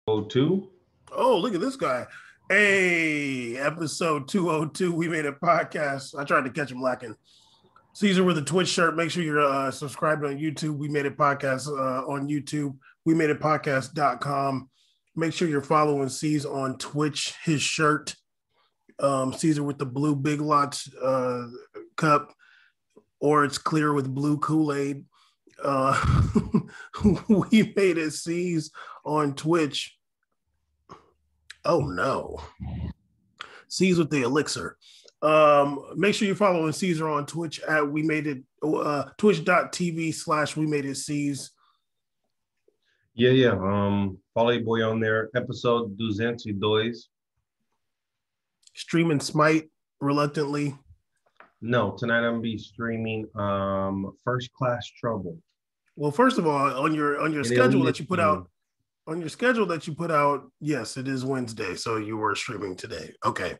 202. Oh, look at this guy. Hey, episode 202. We made a podcast. I tried to catch him lacking. Caesar with a Twitch shirt. Make sure you're subscribed on YouTube. We made a podcast on YouTube. We made a podcast.com. Make sure you're following Caesar on Twitch, his shirt. Caesar with the blue Big Lots cup, or it's clear with blue Kool-Aid. We made it Caesar on Twitch. Oh no. Caesar with the elixir. Make sure you're following Caesar on Twitch at We Made It, twitch.tv/We Made It Caesar. Yeah. Follow your boy on there. Episode 202. Streaming Smite reluctantly. No, tonight I'm gonna be streaming First Class Trouble. Well, first of all, on your schedule that you put out. On your schedule that you put out, yes, it is Wednesday, so you were streaming today. Okay.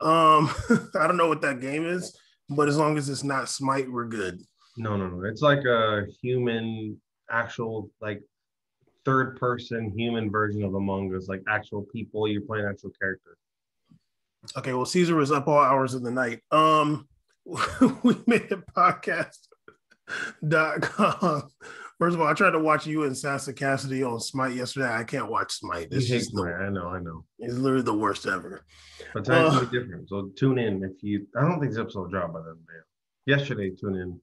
I don't know what that game is, but as long as it's not Smite, we're good. No. It's like a human, actual, like third-person human version of Among Us, like actual people. You're playing actual characters. Okay, well, Caesar was up all hours of the night. We made a podcast.com. First of all, I tried to watch you and Sasa Cassidy on Smite yesterday. I can't watch Smite. It's just I know. It's literally the worst ever. But tonight's gonna be different. So tune in if you. I don't think this episode dropped by then. Yesterday, tune in.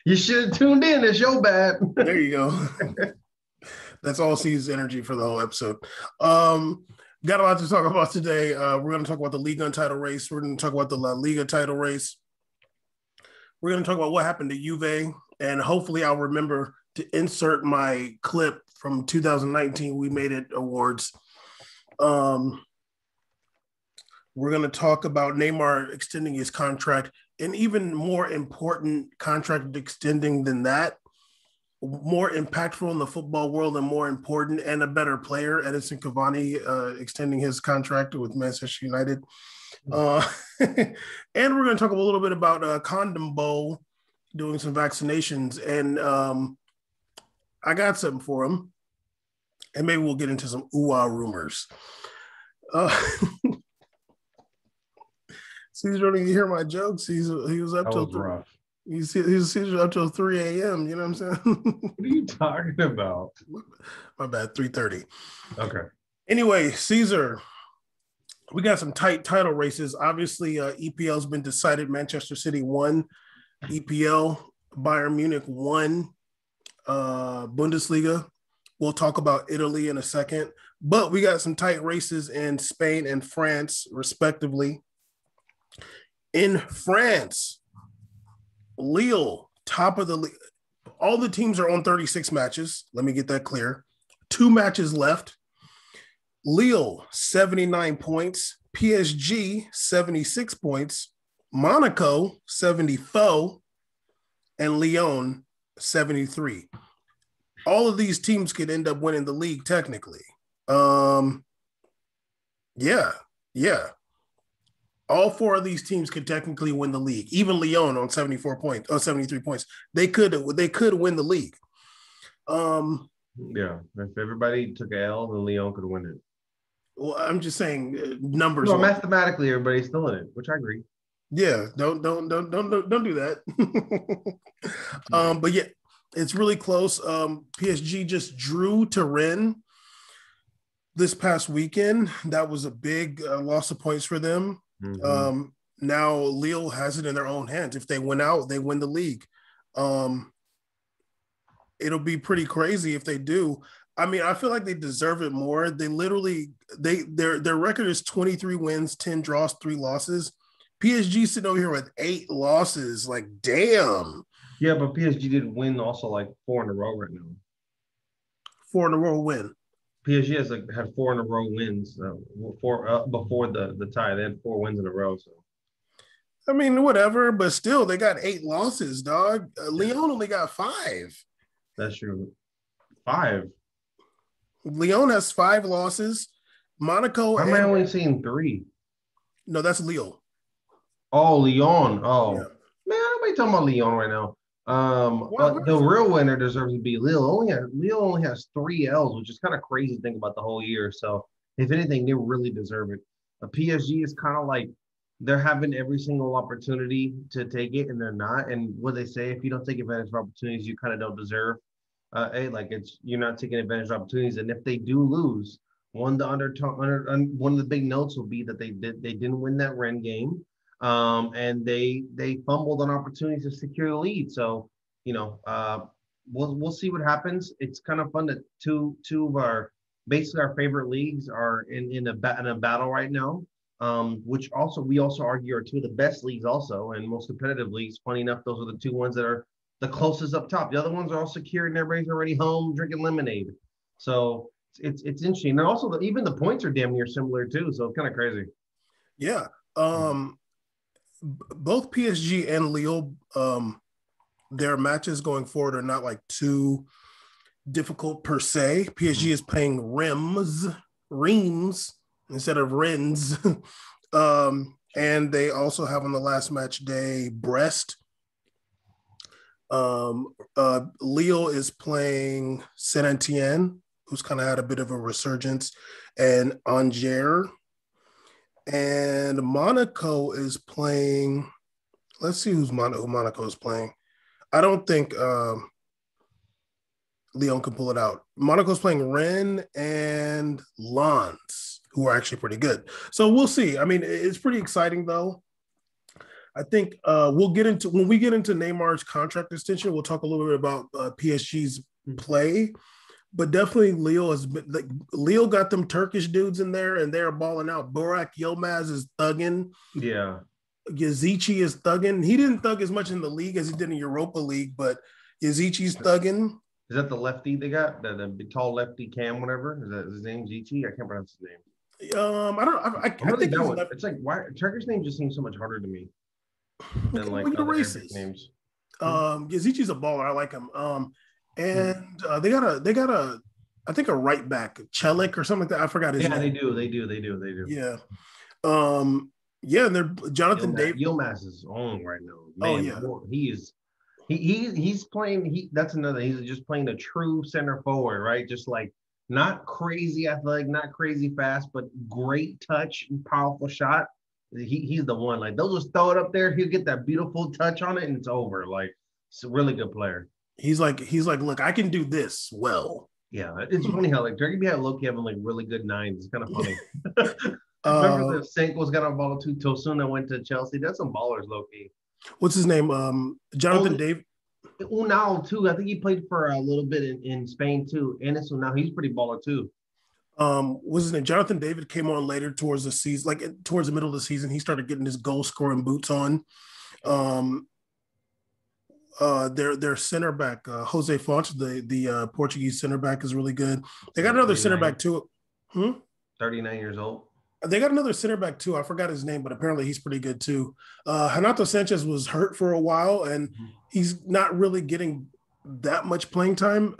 You should have tuned in. It's your bad. There you go. That's all C's energy for the whole episode. Got a lot to talk about today. We're going to talk about the Liga Untitled race. We're going to talk about the La Liga title race. We're going to talk about what happened to Juve. And hopefully I'll remember to insert my clip from 2019 We Made It Awards. We're going to talk about Neymar extending his contract, and even more important contract extending than that, more impactful in the football world and more important and a better player, Edinson Cavani extending his contract with Manchester United. And we're going to talk a little bit about CONMEBOL doing some vaccinations, and I got something for him, and maybe we'll get into some rumors. Caesar don't even hear my jokes. He was up till rough. He was up till 3 a.m. You know what I'm saying? What are you talking about? My bad, 3:30. Okay. Anyway, Caesar, we got some tight title races. Obviously, EPL's been decided. Manchester City won EPL. Bayern Munich won Bundesliga. We'll talk about Italy in a second. But we got some tight races in Spain and France, respectively. In France, Lille, top of the league. All the teams are on 36 matches. Let me get that clear. 2 matches left. Lille, 79 points. PSG, 76 points. Monaco, 74. And Lyon, 73. All of these teams could end up winning the league technically. Yeah. All 4 of these teams could technically win the league. Even Lyon on 74 points, or 73 points. They could win the league. Yeah, if everybody took an L, then Lyon could win it. Well, I'm just saying numbers. Well, mathematically, everybody's still in it, which I agree. Yeah, don't do that. But yeah, it's really close. PSG just drew to Rennes this past weekend. That was a big loss of points for them. Mm-hmm. Now Lille has it in their own hands. If they win out, they win the league. It'll be pretty crazy if they do. I mean, I feel like they deserve it more. They literally their record is 23 wins, 10 draws, 3 losses. PSG sitting over here with 8 losses. Like, damn. Yeah, but PSG did win also like 4 in a row right now. 4 in a row win. PSG has had 4 in a row wins before the tie. They had 4 wins in a row. So, I mean, whatever, but still, they got 8 losses, dog. Lyon only got 5. That's true. 5. Lyon has 5 losses. Monaco. Am I only seeing 3? No, that's Lille. Oh, Lyon. Oh, yeah. Man, nobody talking about Lyon right now. The real winner deserves to be Lille. Lille only has 3 L's, which is kind of crazy to think about the whole year. So if anything, they really deserve it. PSG is kind of like they're having every single opportunity to take it, and they're not. And what they say, if you don't take advantage of opportunities, you kind of don't deserve. Like you're not taking advantage of opportunities. And if they do lose, one of the big notes will be that they didn't win that Rennes game, and they fumbled on opportunities to secure the lead. So we'll see what happens. It's kind of fun that two of our basically our favorite leagues are in a battle right now. Which also we also argue are two of the best leagues also and most competitive leagues. Funny enough, those are the two ones that are the closest up top. The other ones are all secure and everybody's already home drinking lemonade. So it's interesting. And also even the points are damn near similar too. So it's kind of crazy. Yeah. Both PSG and Lille, their matches going forward are not like too difficult per se. PSG is playing Reims instead of Rennes. And they also have on the last match day Brest. Lille is playing Saint Etienne, who's kind of had a bit of a resurgence, and Angers. And Monaco is playing. Let's see who Monaco is playing. I don't think Lyon can pull it out. Monaco's playing Rennes and Lens, who are actually pretty good. So we'll see. I mean, it's pretty exciting though. I think when we get into Neymar's contract extension, we'll talk a little bit about PSG's play. But definitely Leo got them Turkish dudes in there and they're balling out. Burak Yilmaz is thugging. Yeah. Yazici is thugging. He didn't thug as much in the league as he did in Europa League, but Yazici's thugging. Is that the lefty they got? The big tall lefty Cam, whatever? Is that his name? Zichi? I can't pronounce his name. I think he's left. It's like why Turkish names just seem so much harder to me than like other racist names. Yazici's a baller. I like him. And they got a I think a right back, Chelik or something like that. I forgot his name. Yeah, they do. Yeah. Yeah, and they're Jonathan David. Yilmaz is on right now. Man, he's playing. That's another. He's just playing a true center forward, right? Just like not crazy athletic, not crazy fast, but great touch and powerful shot. He's the one. Like they'll just throw it up there. He'll get that beautiful touch on it, and it's over. Like it's a really good player. He's like, look, I can do this well. Yeah, it's funny how like Turkey had Loki having like really good nines. It's kind of funny. Remember the Senko's got a ball too. Tosun that went to Chelsea. That's some ballers, Loki. What's his name? Jonathan David. Unal too. I think he played for a little bit in Spain too. Enes Unal, he's pretty baller too. What's his name? Jonathan David came on later towards the season, like towards the middle of the season. He started getting his goal scoring boots on. Their center back, Jose Fonte, the Portuguese center back, is really good. They got another center back too. 39 years old. They got another center back too. I forgot his name, but apparently he's pretty good too. Renato Sanchez was hurt for a while, and he's not really getting that much playing time.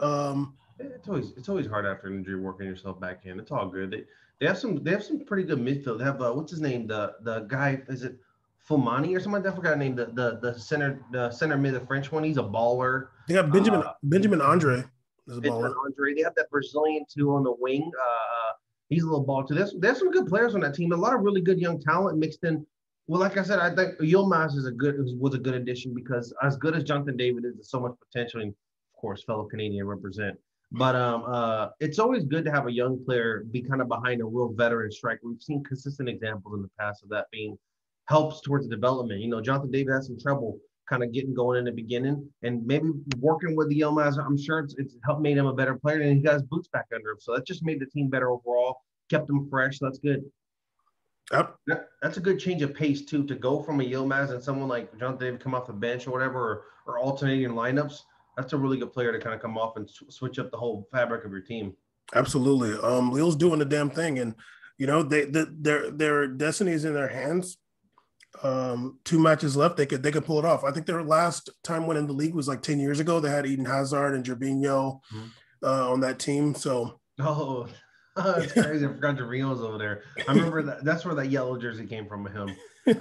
It's always hard after an injury working yourself back in. It's all good. They have some pretty good midfield. They have what's his name? The guy, is it Fumani or something like that? I forgot the name. The center mid, the French one. He's a baller. They got Benjamin Andre. Is a baller. Andre. They have that Brazilian too on the wing. He's a little baller too. There's some good players on that team. A lot of really good young talent mixed in. Well, like I said, I think Yilmaz was a good addition because as good as Jonathan David is, there's so much potential, and of course, fellow Canadian represent. But it's always good to have a young player be kind of behind a real veteran striker. We've seen consistent examples in the past of that being helps towards the development. Jonathan David has some trouble kind of getting going in the beginning, and maybe working with the Yilmaz, I'm sure it's helped made him a better player, and he got his boots back under him. So that just made the team better overall, kept them fresh. So that's good. Yep. That's a good change of pace too, to go from a Yilmaz and someone like Jonathan David come off the bench or whatever, or alternating lineups. That's a really good player to kind of come off and switch up the whole fabric of your team. Absolutely. Lille's doing the damn thing, and their destiny is in their hands. 2 matches left. They could pull it off. I think their last time winning the league was like 10 years ago. They had Eden Hazard and Jorginho on that team. So It's crazy. I forgot Javion's over there. I remember that. That's where that yellow jersey came from him. Look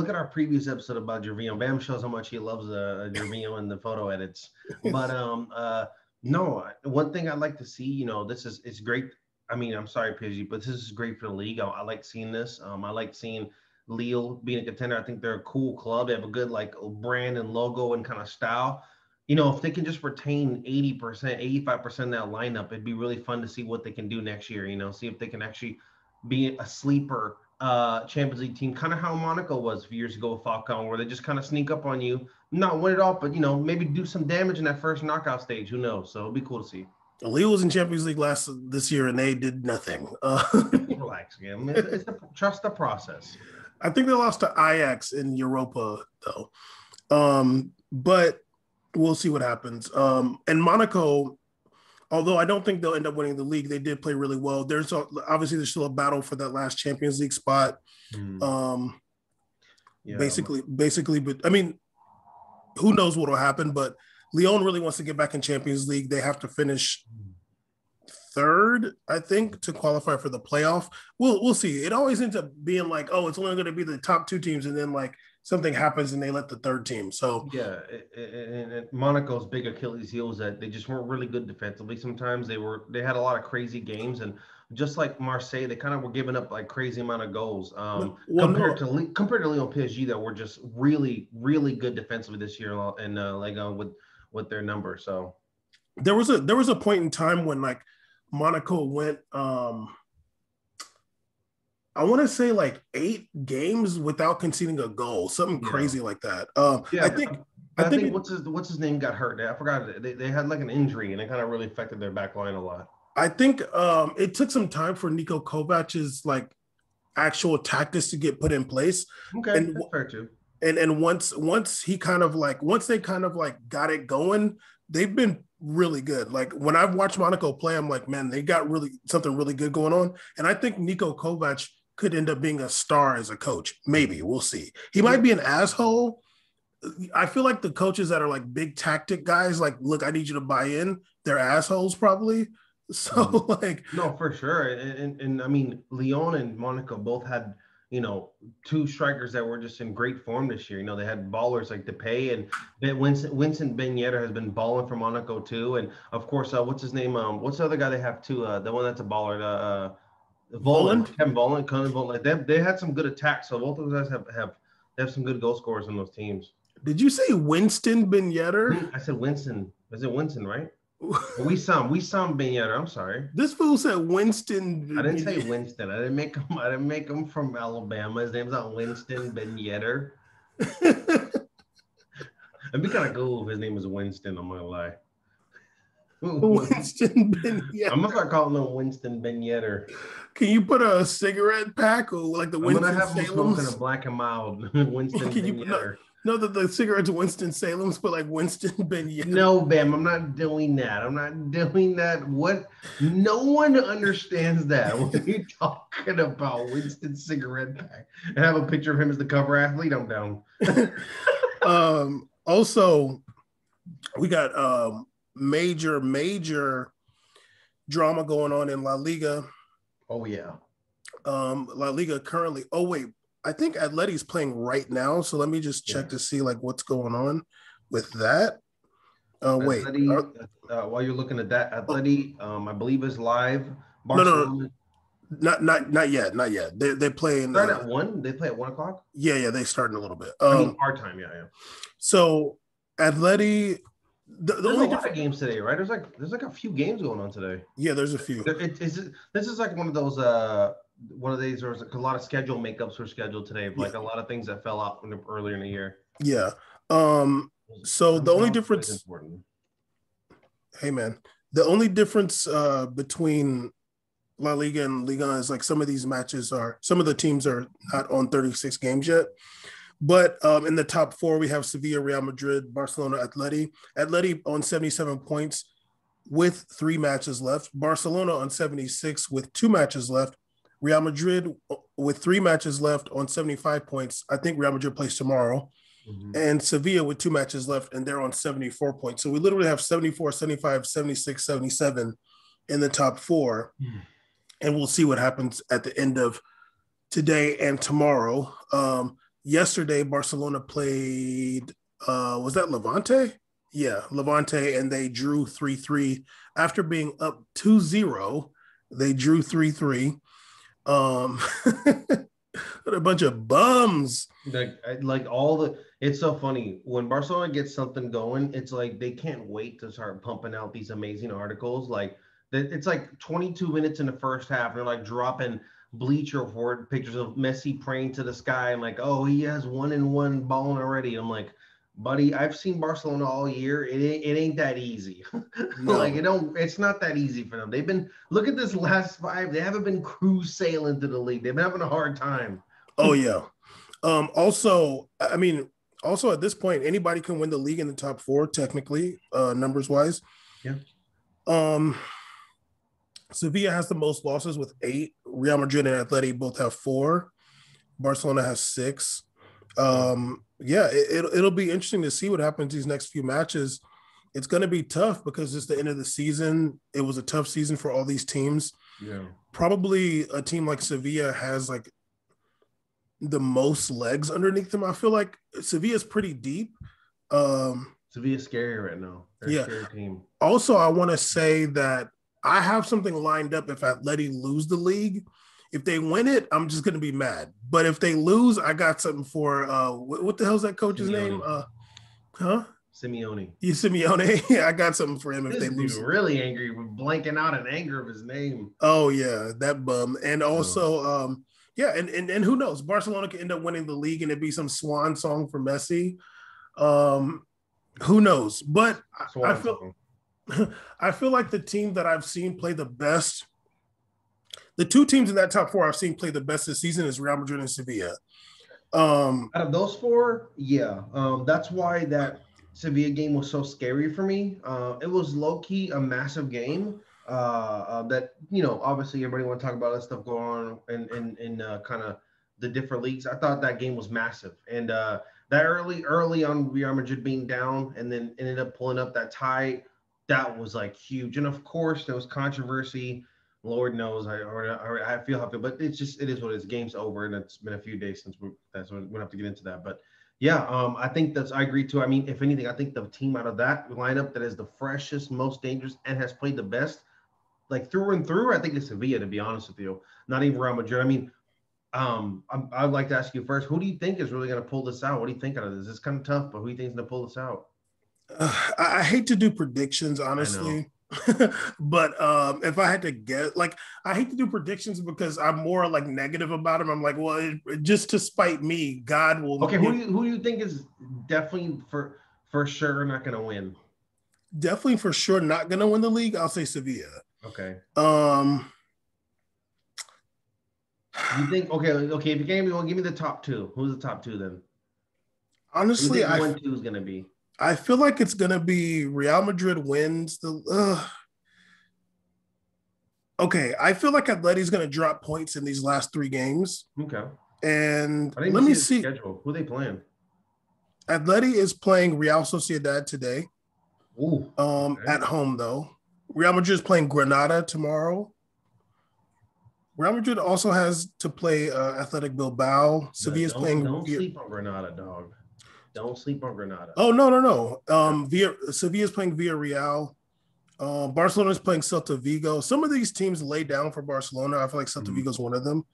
at our previous episode about Javion. Bam shows how much he loves Javion in the photo edits. But no, one thing I'd like to see, it's great. I mean, I'm sorry, PSG, but this is great for the league. I like seeing this. I like seeing Lille being a contender. I think they're a cool club. They have a good brand and logo and kind of style. If they can just retain 80%, 85% of that lineup, it'd be really fun to see what they can do next year. See if they can actually be a sleeper Champions League team, kind of how Monaco was a few years ago with Falcao, where they just kind of sneak up on you, not win it all, but maybe do some damage in that first knockout stage. Who knows? So it'd be cool to see. Lille was in Champions League this year, and they did nothing. Relax, again. Trust the process. I think they lost to Ajax in Europa, though. But we'll see what happens. And Monaco, although I don't think they'll end up winning the league, they did play really well. There's still a battle for that last Champions League spot. Basically, but I mean, who knows what will happen? But Lyon really wants to get back in Champions League. They have to finish third, I think, to qualify for the playoff. We'll see. It always ends up being like, oh, it's only going to be the top two teams, and then something happens and they let the third team. So yeah, and Monaco's big Achilles heel is that they just weren't really good defensively. Sometimes they had a lot of crazy games, and just like Marseille, they kind of were giving up crazy amount of goals. Compared to Lyon PSG, that were just really, really good defensively this year in Ligue with their numbers. So there was a point in time when Monaco went I want to say 8 games without conceding a goal, something crazy like that. I think what's his name got hurt. I forgot. They had an injury, and it kind of really affected their back line a lot. I think it took some time for Niko Kovac's actual tactics to get put in place. Okay, and, that's fair too. And once they kind of got it going, they've been really good. When I've watched Monaco play, I'm like, man, they got something really good going on. And I think Niko Kovac could end up being a star as a coach. Maybe. We'll see. He might be an asshole. I feel like the coaches that are big tactic guys, look, I need you to buy in. They're assholes probably. So no, for sure. And I mean, Lyon and Monaco both had, 2 strikers that were just in great form this year. They had ballers like Depay and Vincent Ben Yedder has been balling for Monaco too. And of course, what's his name? What's the other guy they have too? The one that's a baller, Voland, Kevin Voland, CONMEBOL. They had some good attacks. So both of those guys have some good goal scorers in those teams. Did you say Winston Ben Yedder? I said Winston. Is it Winston, right? We saw Ben Yedder. I'm sorry. This fool said Winston. I didn't say Winston. I didn't make him from Alabama. His name's not Winston Ben Yedder. It'd be kind of cool if his name was Winston. I'm gonna lie. Winston Ben Yedder. I'm gonna start calling him Winston Ben Yedder. Can you put a cigarette pack or the Winston? I'm gonna have him smoking a black and mild Winston Ben Yedder. No, the cigarettes Winston Salem's, but Winston Ben Yedder. No, Bam, I'm not doing that. What? No one understands that. What are you talking about? Winston cigarette pack. And have a picture of him as the cover athlete. I'm down. Also, we got major drama going on in La Liga. Oh yeah. La Liga currently. Oh wait. I think Atleti's playing right now, so let me just check to see what's going on with that. Wait, while you're looking at that, Atleti, I believe is live. Barcelona. No, not yet. They're playing. Start at 1. They play at 1:00. Yeah, they start in a little bit. Our time, yeah. So Atleti. There's only a lot of games today, right? There's a few games going on today. Yeah, there's a few. This is one of those. One of these, there was a lot of schedule makeups were scheduled today, a lot of things that fell out earlier in the year. Yeah. So the only difference. Hey man, the only difference between La Liga and Liga is some of the teams are not on 36 games yet. But in the top 4, we have Sevilla, Real Madrid, Barcelona, Atleti. Atleti on 77 points with 3 matches left. Barcelona on 76 with 2 matches left. Real Madrid with 3 matches left on 75 points. I think Real Madrid plays tomorrow. Mm-hmm. And Sevilla with 2 matches left, and they're on 74 points. So we literally have 74, 75, 76, 77 in the top four. And we'll see what happens at the end of today and tomorrow. Yesterday, Barcelona played, was that Levante? Yeah, Levante, and they drew 3-3. After being up 2-0, they drew 3-3. What a bunch of bums. Like all the, it's so funny when Barcelona gets something going. It's like they can't wait to start pumping out these amazing articles. Like it's like 22 minutes in the first half. They're like dropping Bleacher Report pictures of Messi praying to the sky and like, oh, he has 1-1 balling already. I'm like, buddy, I've seen Barcelona all year. It ain't that easy. No. Like it's not that easy for them. They've been, look at this last five. They haven't been cruise sailing to the league. They've been having a hard time. Oh yeah. Also, I mean, also at this point, anybody can win the league in the top four, technically, numbers wise. Yeah. Sevilla has the most losses with 8. Real Madrid and Atleti both have 4. Barcelona has 6. Yeah, it'll be interesting to see what happens these next few matches. It's going to be tough because it's the end of the season. It was a tough season for all these teams. Yeah. Probably a team like Sevilla has like the most legs underneath them. I feel like Sevilla's pretty deep. Sevilla's scary right now. They're a scary team. Also, I want to say that I have something lined up if Atleti lose the league. If they win it, I'm just going to be mad. But if they lose, I got something for what the hell's that coach's name? Simeone. Yeah, Simeone. Yeah, I got something for him if they lose. Really angry, blanking out in anger of his name. Oh yeah, that bum. And also, yeah, and who knows? Barcelona could end up winning the league and it'd be some swan song for Messi. Who knows? But I feel like the team that I've seen play the best, the 2 teams in that top 4 I've seen play the best this season is Real Madrid and Sevilla. Out of those 4, yeah. That's why that Sevilla game was so scary for me. It was low-key a massive game. That, obviously everybody want to talk about that stuff going on in kind of the different leagues. I thought that game was massive. And that early on Real Madrid being down and then ended up pulling up that tie, that was like huge. And of course there was controversy. Lord knows I feel happy, but it is what it is. Game's over, and it's been a few days since we don't have to get into that. But yeah, I think I agree too. I mean, if anything, I think the team out of that lineup that is the freshest, most dangerous, and has played the best, like through and through, I think it's Sevilla, to be honest with you. Not even Real Madrid. I mean, I'd like to ask you first, who do you think is really going to pull this out? What do you think out of this? It's kind of tough, but who do you think is going to pull this out? I hate to do predictions, honestly. But if I had to guess, like, I hate to do predictions because I'm more like negative about them. I'm like, well, just to spite me, God will. Okay, who do you think is definitely for sure not going to win? Definitely for sure not going to win the league. I'll say Sevilla. Okay. You think okay? If you can't give me the top 2. Who's the top 2 then? Honestly, I 1-2 is going to be. I feel like it's going to be Real Madrid wins the. Okay, I feel like Atleti's going to drop points in these last 3 games. Okay. And let me see. Schedule. Who are they playing? Atleti is playing Real Sociedad today. Ooh. Okay. At home though. Real Madrid is playing Granada tomorrow. Real Madrid also has to play Athletic Bilbao. Sevilla's playing. Don't sleep on Granada, dog. Don't sleep on Granada. Oh, no. Sevilla's playing Villarreal. Barcelona's playing Celta Vigo. Some of these teams lay down for Barcelona. I feel like Celta Vigo's one of them.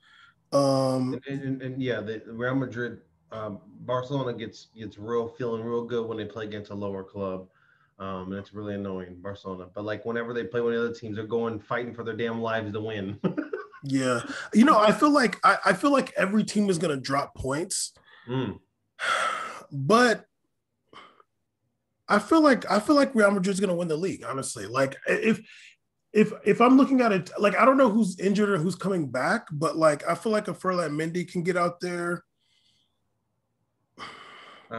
The Real Madrid, Barcelona gets feeling real good when they play against a lower club. And it's really annoying, Barcelona. But like whenever they play one of the other teams, they're going fighting for their damn lives to win. Yeah. I feel like every team is gonna drop points. But I feel like Real Madrid's gonna win the league, honestly. Like if I'm looking at it, like I don't know who's injured or who's coming back, but like I feel like a Ferland Mendy can get out there. I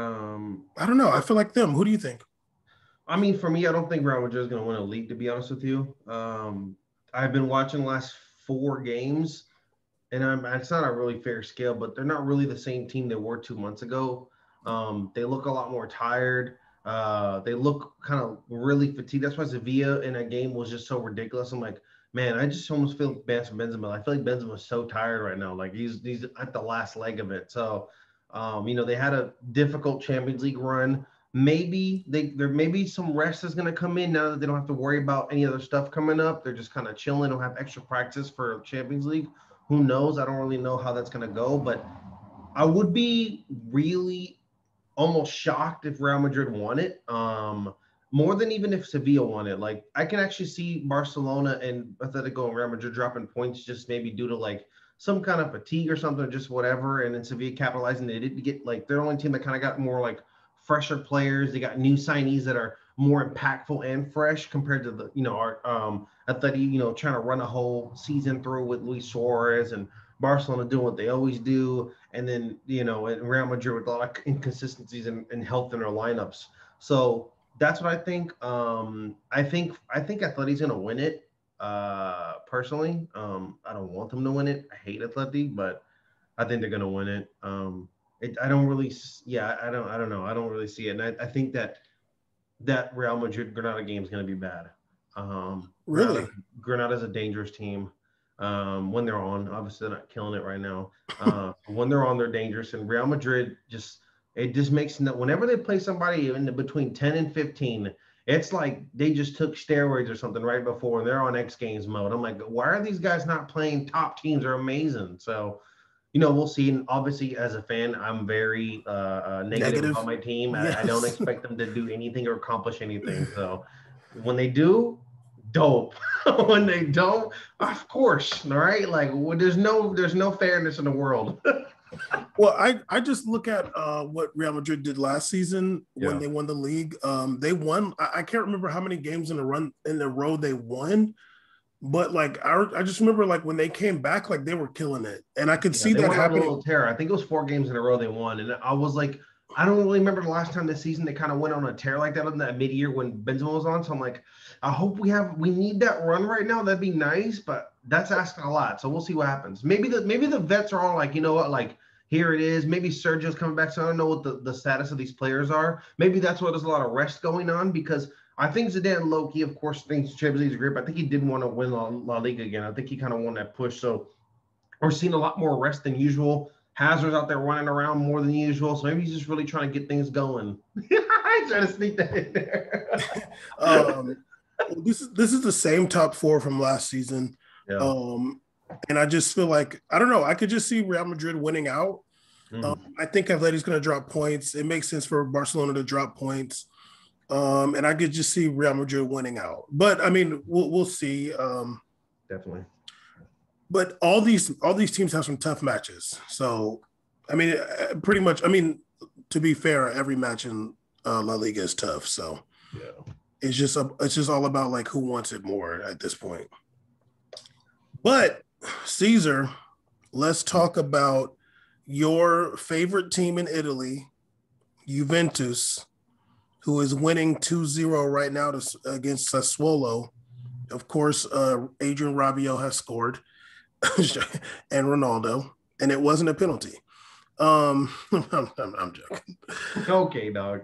don't know. I feel like them. Who do you think? I mean, for me, I don't think Real Madrid is going to win a league, to be honest with you. I've been watching the last 4 games, and it's not a really fair scale, but they're not really the same team they were 2 months ago. They look a lot more tired. They look kind of really fatigued. That's why Sevilla in that game was just so ridiculous. I'm like, man, I just almost feel bad for Benzema. I feel like Benzema's so tired right now. Like he's at the last leg of it. So, they had a difficult Champions League run. Maybe there may be some rest is going to come in now that they don't have to worry about any other stuff coming up. They're just kind of chilling. Don't have extra practice for Champions League. Who knows? I don't really know how that's going to go, but I would be really almost shocked if Real Madrid won it. More than even if Sevilla won it. Like I can actually see Barcelona and Atletico and Real Madrid dropping points just maybe due to like some kind of fatigue or something, or just whatever. And then Sevilla capitalizing. They didn't get like they're the only team that kind of got more like fresher players. They got new signees that are more impactful and fresh compared to the our Atleti, trying to run a whole season through with Luis Suarez and Barcelona doing what they always do, and then and Real Madrid with a lot of inconsistencies and health in their lineups. So that's what I think. I think Atleti's gonna win it. Personally, I don't want them to win it. I hate Atleti, but I think they're gonna win it. I don't really, yeah, I don't know. I don't really see it, and I think that Real Madrid Granada game is gonna be bad. Really? Granada's a dangerous team. When they're on. Obviously, they're not killing it right now. When they're on, they're dangerous. And Real Madrid it just makes whenever they play somebody in between 10 and 15, it's like they just took steroids or something right before and they're on X Games mode. I'm like, why are these guys not playing top teams? They're amazing. So, we'll see. And obviously, as a fan, I'm very negative about my team. Yes. I don't expect them to do anything or accomplish anything. So when they do, dope. When they don't, of course, all right. Like, well, there's no fairness in the world. Well, I just look at what Real Madrid did last season when they won the league. They won. I can't remember how many games in a row they won, but like I just remember like when they came back, like they were killing it, and I could see that happening. A little terror. I think it was 4 games in a row they won, and I was like, I don't really remember the last time this season they kind of went on a tear like that in that mid-year when Benzema was on. So I'm like, I hope we need that run right now. That'd be nice, but that's asking a lot. So we'll see what happens. Maybe the vets are all like, you know what, like here it is. Maybe Sergio's coming back. So I don't know what the status of these players are. Maybe that's why there's a lot of rest going on because I think Zidane low-key, of course, thinks Champions League is great, but I think he did want to win La Liga again. I think he kind of won that push. So we're seeing a lot more rest than usual. Hazard's out there running around more than usual. So maybe he's just really trying to get things going. I try to sneak that in there. This is the same top 4 from last season. Yeah. And I just feel like, I don't know, I could just see Real Madrid winning out. I think Atleti's going to drop points. It makes sense for Barcelona to drop points. And I could just see Real Madrid winning out. But, I mean, we'll see. Definitely. But all these teams have some tough matches. So, I mean, pretty much, I mean, to be fair, every match in La Liga is tough. So, yeah, it's just all about, like, who wants it more at this point. But, Caesar, let's talk about your favorite team in Italy, Juventus, who is winning 2-0 right now against Sassuolo. Of course, Adrian Rabiot has scored, and Ronaldo, and it wasn't a penalty. I'm joking. Okay, dog.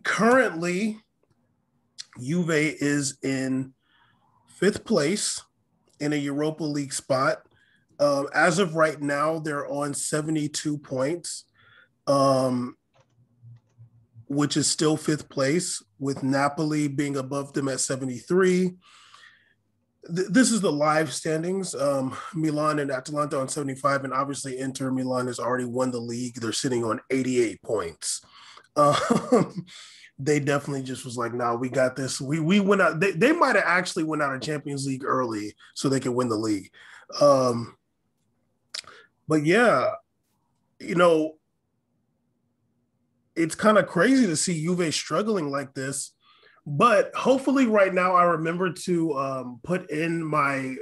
Currently, Juve is in 5th place in a Europa League spot. As of right now, they're on 72 points, which is still 5th place, with Napoli being above them at 73. This is the live standings. Milan and Atalanta on 75, and obviously Inter Milan has already won the league. They're sitting on 88 points. They definitely just was like, no, we got this. We went out. They might have actually went out of Champions League early so they could win the league. But yeah, it's kind of crazy to see Juve struggling like this. But hopefully right now I remember to put in my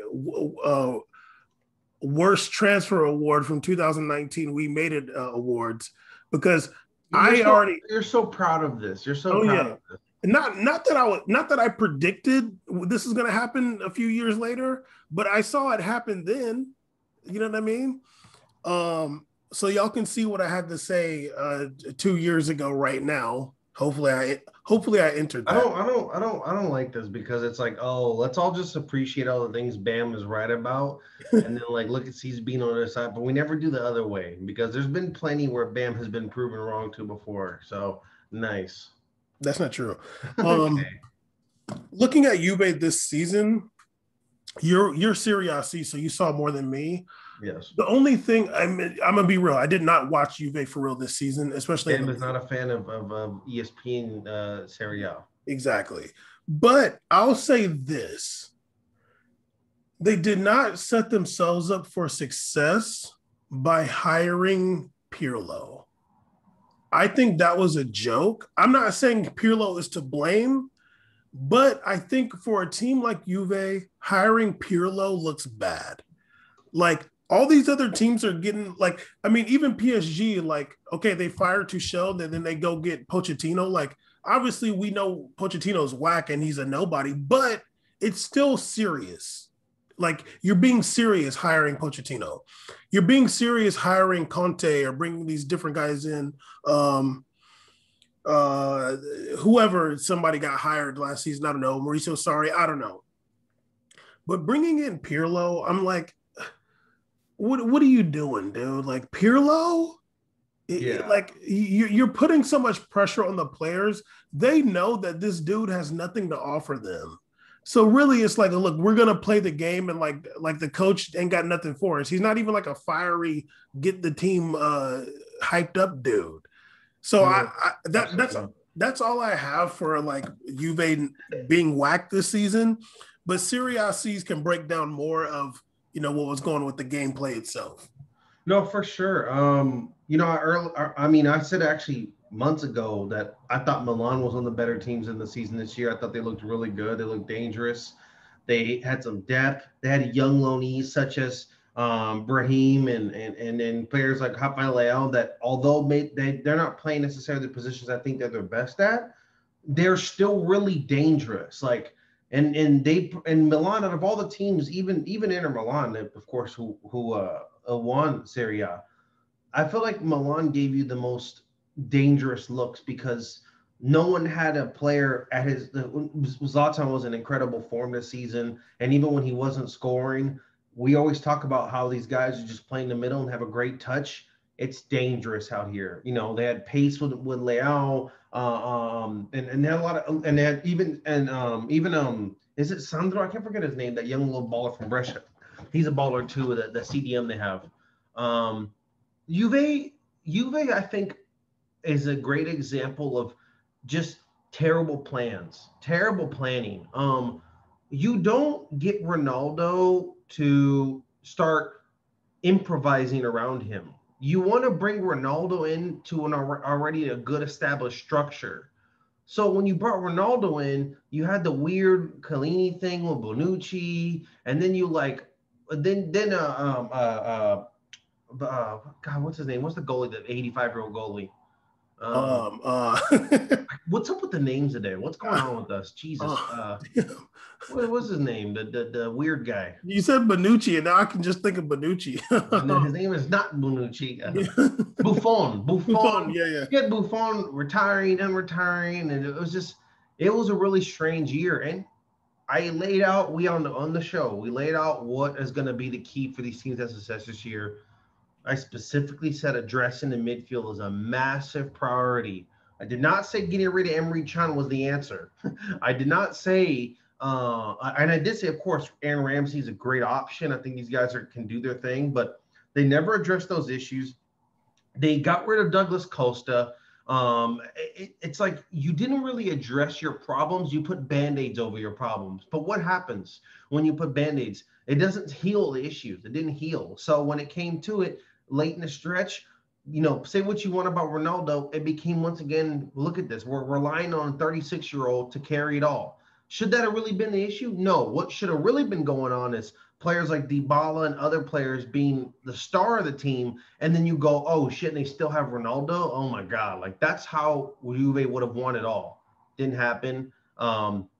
worst transfer award from 2019. We made it awards because you're so proud of this. You're so proud of this. Not that I predicted this is going to happen a few years later, but I saw it happen then. You know what I mean? So y'all can see what I had to say 2 years ago right now. Hopefully I entered that. I don't like this because it's like, oh, let's all just appreciate all the things Bam is right about, and then like look at C's being on the other side, but we never do the other way because there's been plenty where Bam has been proven wrong to before. So nice. That's not true. Okay. Looking at Juve this season, you're Serie A C, so you saw more than me. Yes. The only thing I'm gonna be real, I did not watch Juve for real this season, especially Bam is not a fan of ESPN Serie A. exactly. But I'll say this: they did not set themselves up for success by hiring Pirlo. I think that was a joke. I'm not saying Pirlo is to blame, but I think for a team like Juve, hiring Pirlo looks bad. Like all these other teams are getting like, I mean, even PSG, like, okay, they fired Tuchel, and then they go get Pochettino. Like, obviously, we know Pochettino's whack and he's a nobody, but it's still serious. Like, you're being serious hiring Pochettino. You're being serious hiring Conte or bringing these different guys in. Um, Whoever somebody got hired last season, I don't know. Mauricio Sarri, I don't know. But bringing in Pirlo, I'm like, what are you doing, dude? Like Pirlo, Yeah. like you're putting so much pressure on the players. They know that this dude has nothing to offer them. So really, it's like, look, we're gonna play the game, and like the coach ain't got nothing for us. He's not even like a fiery, get the team hyped up dude. So that's all I have for like Juve being whacked this season. But Serie A C's can break down more of what was going on with the gameplay itself. No, for sure. I said actually months ago that I thought Milan was one of the better teams in the season this year. I thought they looked really good. They looked dangerous. They had some depth. They had young loanees such as Brahim and then players like Rafael that although they're not playing necessarily the positions I think they're their best at, they're still really dangerous. Like and Milan, out of all the teams, even Inter Milan, of course, who won Serie A, I feel like Milan gave you the most dangerous looks because no one had a player at his. Zlatan was in incredible form this season, and even when he wasn't scoring, we always talk about how these guys are just playing the middle and have a great touch. It's dangerous out here. They had pace with Leao, and they had a lot of, and they had even is it Sandro? I can't forget his name. That young little baller from Brescia. He's a baller too. The CDM they have. Juve, I think, is a great example of just terrible plans, terrible planning. You don't get Ronaldo to start improvising around him. You want to bring Ronaldo into an already a good established structure. So when you brought Ronaldo in, you had the weird Collini thing with Bonucci, and then you like, God, what's his name? What's the goalie? The 85-year-old goalie. What's up with the names today? What's going on with us? Jesus. What's his name? The weird guy. You said Bonucci, and now I can just think of Bonucci. His name is not Bonucci. Buffon. Buffon. Yeah. You had Buffon retiring and retiring, and it was a really strange year. And I laid out on the show. We laid out what is going to be the key for these teams' success this year. I specifically said addressing the midfield is a massive priority. I did not say getting rid of Emery Chan was the answer. I did not say, and I did say, of course, Aaron Ramsey is a great option. I think these guys can do their thing, but they never addressed those issues. They got rid of Douglas Costa. It's like you didn't really address your problems. You put Band-Aids over your problems. But what happens when you put Band-Aids? It doesn't heal the issues. It didn't heal. So when it came to it, late in the stretch, say what you want about Ronaldo, it became once again, look at this. We're relying on a 36-year-old to carry it all. Should that have really been the issue? No. What should have really been going on is players like Dybala and other players being the star of the team, and then you go, oh shit, and they still have Ronaldo? Oh my God. Like that's how Juve would have won it all. Didn't happen.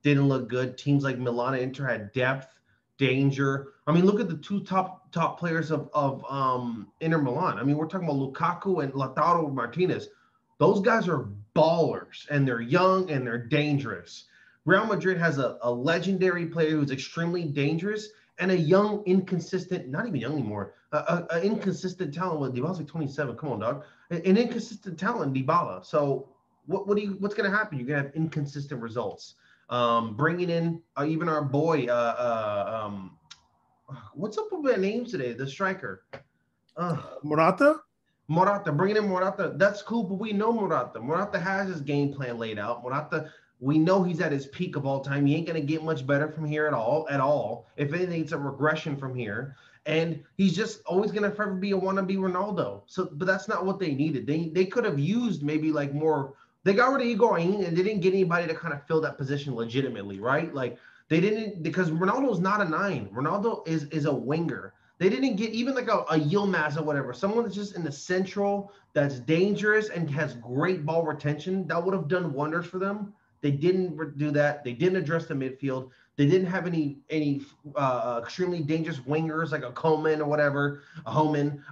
Didn't look good. Teams like Milan and Inter had depth, danger. I mean, look at the two top players of Inter Milan. I mean, we're talking about Lukaku and Lautaro Martinez. Those guys are ballers, and they're young and they're dangerous. Real Madrid has a legendary player who's extremely dangerous and a young, inconsistent, not even young anymore, a inconsistent talent. With Dybala's like 27. Come on, dog. An inconsistent talent, Dybala. So what's going to happen? You're going to have inconsistent results. Bringing in even our boy, what's up with their names today? The striker. Morata? Morata, bringing in Morata, that's cool, but we know Morata. Morata has his game plan laid out. Morata, we know he's at his peak of all time. He ain't going to get much better from here at all. If anything, it's a regression from here. And he's just always going to forever be a wannabe Ronaldo. So, but that's not what they needed. They could have used maybe like more. They got rid of Higuain and they didn't get anybody to kind of fill that position legitimately, right? Like they didn't, because Ronaldo's not a 9. Ronaldo is a winger. They didn't get even like a Yilmaz or whatever. Someone that's just in the central, that's dangerous and has great ball retention. That would have done wonders for them. They didn't do that. They didn't address the midfield. They didn't have any extremely dangerous wingers like a Coleman or whatever, a Homan.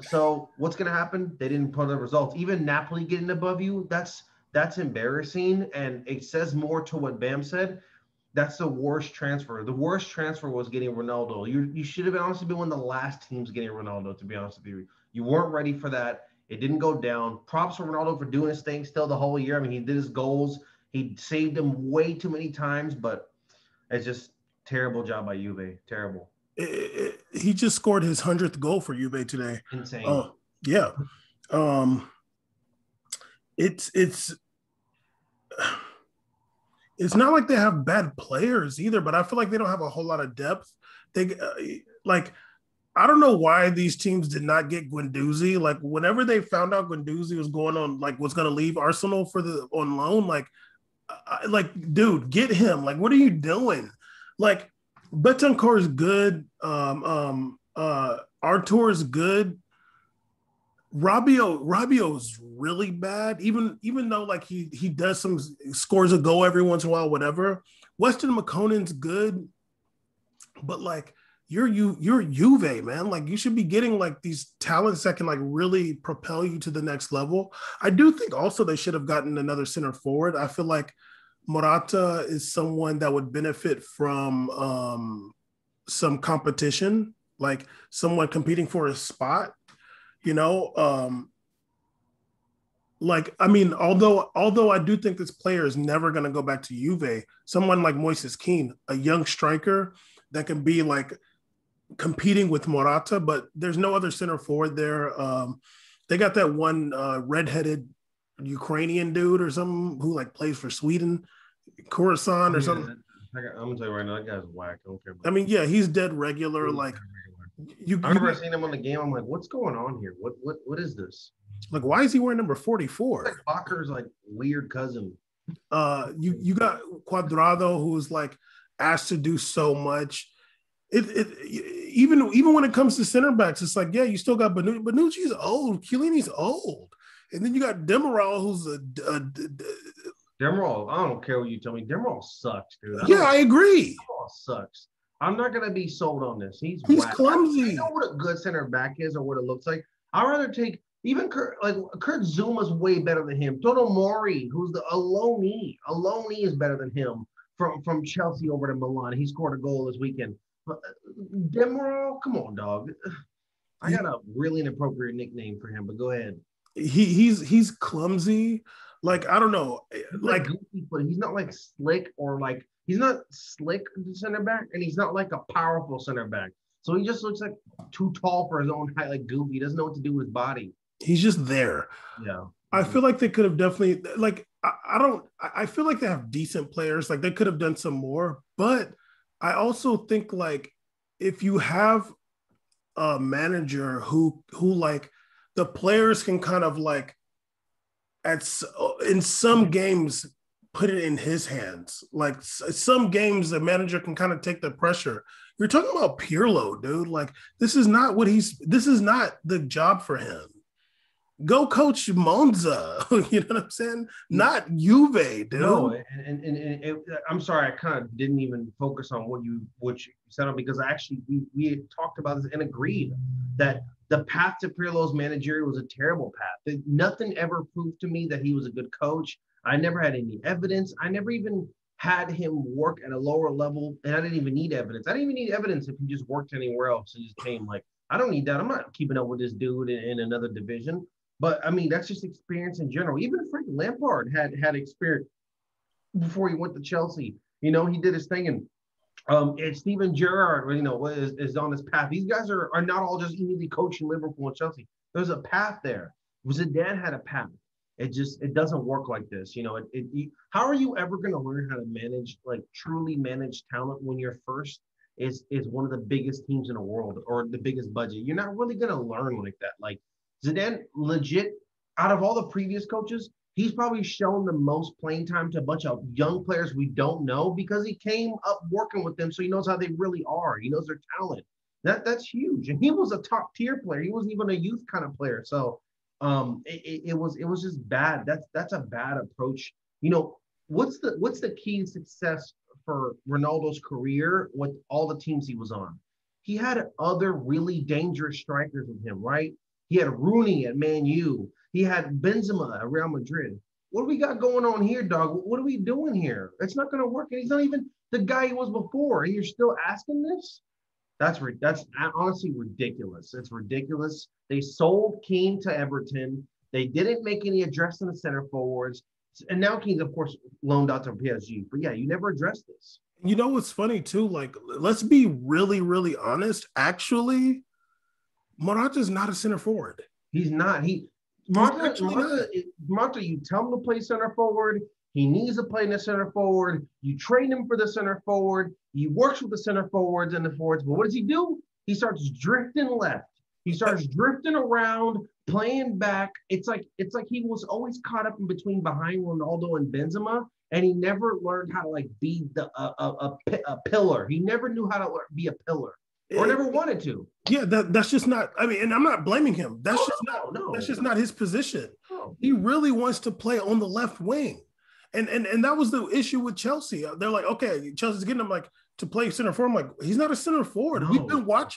So what's going to happen? They didn't put the results. Even Napoli getting above you, that's embarrassing. And it says more to what Bam said. That's the worst transfer. The worst transfer was getting Ronaldo. You should have honestly been one of the last teams getting Ronaldo, to be honest with you. You weren't ready for that. It didn't go down. Props for Ronaldo for doing his thing still the whole year. I mean, he did his goals. He saved them way too many times, but it's just terrible job by Juve. Terrible. He just scored his 100th goal for Juve today. Insane. Oh, yeah. It's not like they have bad players either, but I feel like they don't have a whole lot of depth. They I don't know why these teams did not get Guendouzi. Like whenever they found out Guendouzi was going on, like was going to leave Arsenal on loan, dude, get him. Like, what are you doing? Like, Betancourt is good. Artur is good. Rabiot's really bad, even though like he does some scores a goal every once in a while, whatever. Weston McConnell's good, but like you're Juve, man. Like you should be getting like these talents that can like really propel you to the next level. I do think also they should have gotten another center forward. I feel like Morata is someone that would benefit from some competition, like someone competing for his spot. You know, although I do think this player is never going to go back to Juve, someone like Moises Kean, a young striker that can be like competing with Morata, but there's no other center forward there. They got that one redheaded Ukrainian dude or something who like plays for Sweden, Khorasan or something. I'm gonna tell you right now, that guy's whack. I don't care about yeah, he's dead regular. Like I remember seeing him on the game. I'm like, what's going on here? What is this? Like, why is he wearing number 44? Like Bakker's like weird cousin. You got Cuadrado, who's like asked to do so much. Even when it comes to center backs, it's like, yeah, you still got Bonucci's old, Chiellini's old, and then you got Demiral, who's Demiral. I don't care what you tell me. Demiral sucks, dude. I agree. Demiral sucks. I'm not gonna be sold on this. He's clumsy. I know what a good center back is or what it looks like. I'd rather take even Kurt Zuma's way better than him. Toto Mori, who's a loanee. A loanee is better than him from Chelsea over to Milan. He scored a goal this weekend. But Demiral, come on, dog. I got a really inappropriate nickname for him, but go ahead. He's clumsy. Like, I don't know. Like goofy, but he's not like slick or like he's not slick center back, and he's not like a powerful center back. So he just looks like too tall for his own height, like goofy. He doesn't know what to do with his body. He's just there. Yeah. I feel like they could have definitely like I feel like they have decent players. Like they could have done some more, but I also think like if you have a manager who like the players can kind of like in some games put it in his hands. Like some games the manager can kind of take the pressure. You're talking about Pirlo, dude. Like this is not the job for him. Go coach Monza, you know what I'm saying? Not Juve, dude. No, and I'm sorry, I kind of didn't even focus on what you said on because actually we had talked about this and agreed. that the path to Pirlo's managerial was a terrible path. Nothing ever proved to me that he was a good coach. I never had any evidence. I never even had him work at a lower level, and I didn't even need evidence. I didn't even need evidence if he just worked anywhere else and just came. Like, I don't need that. I'm not keeping up with this dude in another division. But I mean, that's just experience in general. Even Frank Lampard had experience before he went to Chelsea. You know, he did his thing, and Steven Gerrard, you know, is on this path. These guys are not all just immediately coaching Liverpool and Chelsea. There's a path there. Zidane had a path. It doesn't work like this. You know, how are you ever going to learn how to manage, like truly manage talent when your first is one of the biggest teams in the world or the biggest budget? You're not really going to learn like that. Like Zidane, legit, out of all the previous coaches, he's probably shown the most playing time to a bunch of young players we don't know because he came up working with them, so he knows how they really are. He knows their talent. That's huge, and he was a top tier player. He wasn't even a youth kind of player. So it was just bad. That's a bad approach. You know, what's the key to success for Ronaldo's career with all the teams he was on? He had other really dangerous strikers with him, right? He had Rooney at Man U. He had Benzema at Real Madrid. What do we got going on here, dog? What are we doing here? It's not going to work. And he's not even the guy he was before. And you're still asking this? That's honestly ridiculous. It's ridiculous. They sold Keane to Everton. They didn't make any address in the center forwards. And now Keane's, of course, loaned out to PSG. But yeah, you never addressed this. You know what's funny, too? Like, let's be really, really honest. Actually, Morata's not a center forward. He's not. Morata, you tell him to play center forward. He needs to play in the center forward. You train him for the center forward. He works with the center forwards and the forwards. But what does he do? He starts drifting left. He starts drifting around, playing back. It's like he was always caught up in between behind Ronaldo and Benzema, and he never learned how to like be a pillar. He never knew how to be a pillar. Or never wanted to. Yeah, that's just not. I mean, and I'm not blaming him. That's just not his position. No. He really wants to play on the left wing, and that was the issue with Chelsea. They're like, okay, Chelsea's getting him like to play center forward. I'm like, he's not a center forward. No.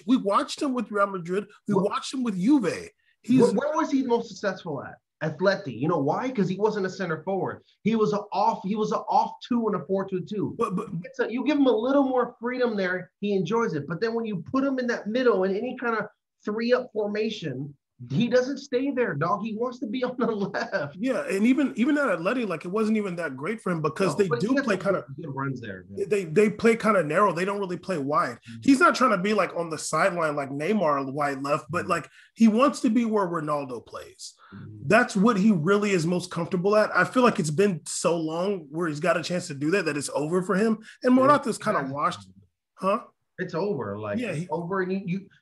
We watched him with Real Madrid. We watched him with Juve. Where was he most successful at? Atleti. You know why? Because he wasn't a center forward. He was an off 2 in a 4-2-2. But you give him a little more freedom there, he enjoys it. But then when you put him in that middle in any kind of 3-up formation, he doesn't stay there, dog. He wants to be on the left. Yeah, and even at Atleti, like it wasn't even that great for him because they do play kind of good runs there. They play kind of narrow. They don't really play wide. Mm-hmm. He's not trying to be like on the sideline like Neymar wide left, but like he wants to be where Ronaldo plays. Mm-hmm. That's what he really is most comfortable at. I feel like it's been so long where he's got a chance to do that it's over for him. And Morata's kind of washed, huh? It's over. Like it's over, and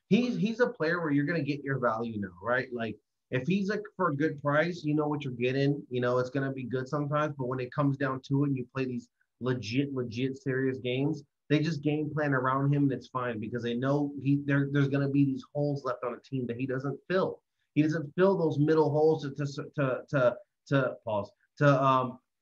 he's a player where you're gonna get your value now, right? Like if he's like for a good price, you know what you're getting. You know it's gonna be good sometimes, but when it comes down to it, and you play these legit serious games, they just game plan around him, and it's fine because they know there's gonna be these holes left on a team that he doesn't fill. He doesn't fill those middle holes to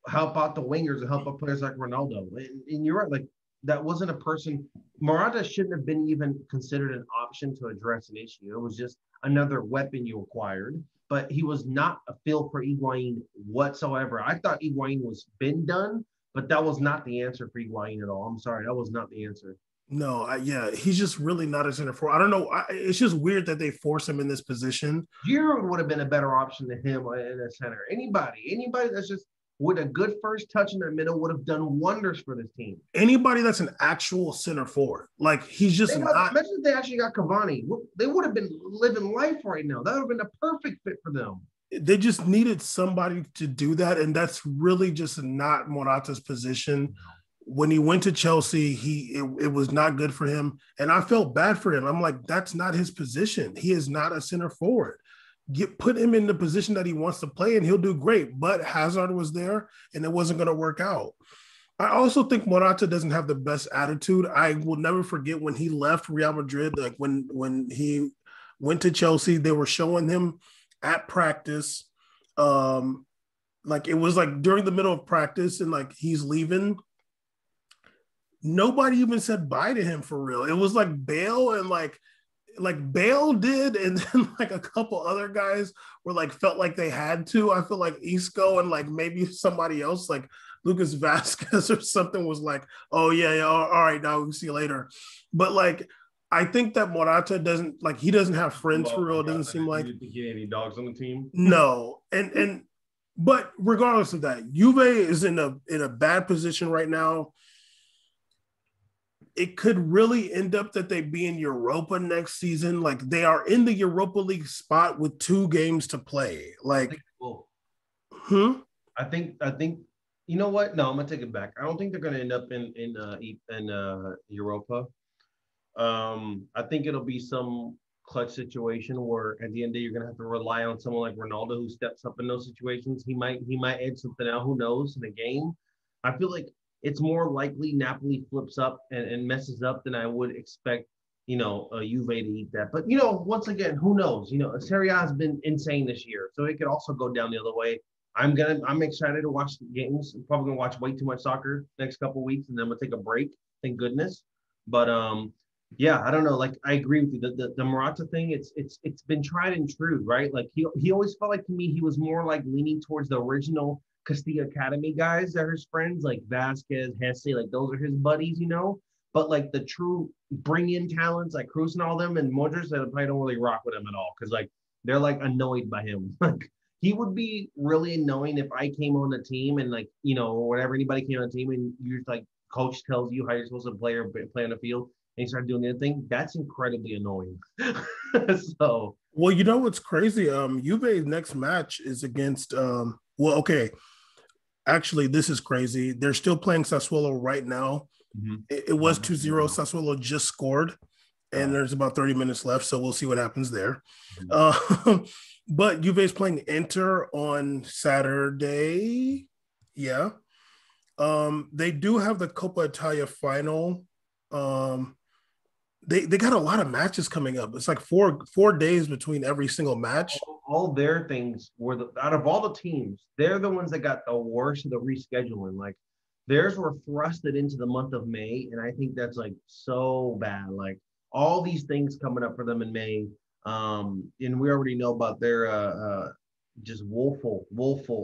help out the wingers and help out players like Ronaldo. And you're right, like. That wasn't a person. Morata shouldn't have been even considered an option to address an issue. It was just another weapon you acquired. But he was not a fill for Higuain whatsoever. I thought Higuain was been done, but that was not the answer for Higuain at all. I'm sorry, that was not the answer. No, he's just really not a center forward. I don't know. It's just weird that they force him in this position. Giroud would have been a better option than him in the center. Anybody that's just with a good first touch in the middle would have done wonders for this team. Anybody that's an actual center forward. Like, he's just not. Imagine if they actually got Cavani. They would have been living life right now. That would have been a perfect fit for them. They just needed somebody to do that, and that's really just not Morata's position. When he went to Chelsea, it was not good for him, and I felt bad for him. I'm like, that's not his position. He is not a center forward. Put him in the position that he wants to play and he'll do great. But Hazard was there and it wasn't going to work out. I also think Morata doesn't have the best attitude. I will never forget when he left Real Madrid, like when he went to Chelsea, they were showing him at practice. Like it was like during the middle of practice and like he's leaving. Nobody even said bye to him for real. It was like Bale and like like Bale did, and then like a couple other guys were like felt like they had to. I feel like Isco and like maybe somebody else like Lucas Vasquez or something was like, oh yeah, all right, now we'll see you later. But like I think that Morata doesn't like he doesn't have friends for real. It doesn't seem like you think he had any dogs on the team. no. And but regardless of that, Juve is in a bad position right now. It could really end up that they be in Europa next season. Like they are in the Europa League spot with 2 games to play. Like, I think you know what? No, I'm gonna take it back. I don't think they're gonna end up in Europa. I think it'll be some clutch situation where at the end of the day you're gonna have to rely on someone like Ronaldo who steps up in those situations. He might edge something out. Who knows in the game? I feel like it's more likely Napoli flips up and messes up than I would expect, Juve to eat that. But, once again, who knows? Serie A has been insane this year, so it could also go down the other way. I'm excited to watch the games. I'm probably going to watch way too much soccer next couple of weeks, and then I'm going to take a break, thank goodness. But, yeah, I don't know. Like, I agree with you. The Morata thing, it's been tried and true, right? Like, he always felt like to me he was more like leaning towards the original Castilla Academy guys that are his friends, like Vasquez, Hesse, like those are his buddies, But like the true bring in talents like Cruz and all them and Modric, that probably don't really rock with him at all because like they're like annoyed by him. Like he would be really annoying if I came on the team and like or whatever anybody came on the team and you're like coach tells you how you're supposed to play or play on the field and you start doing the other thing. That's incredibly annoying. So well, what's crazy? Juve's next match is against okay. Actually, this is crazy. They're still playing Sassuolo right now. Mm-hmm. It was 2-0. Sassuolo just scored, and there's about 30 minutes left, so we'll see what happens there. Mm-hmm. But Juve's playing Inter on Saturday. Yeah. They do have the Coppa Italia final. They got a lot of matches coming up. It's like four days between every single match. All their things were out of all the teams, they're the ones that got the worst of the rescheduling. Like theirs were thrusted into the month of May, and I think that's like so bad. Like all these things coming up for them in May, and we already know about their just woeful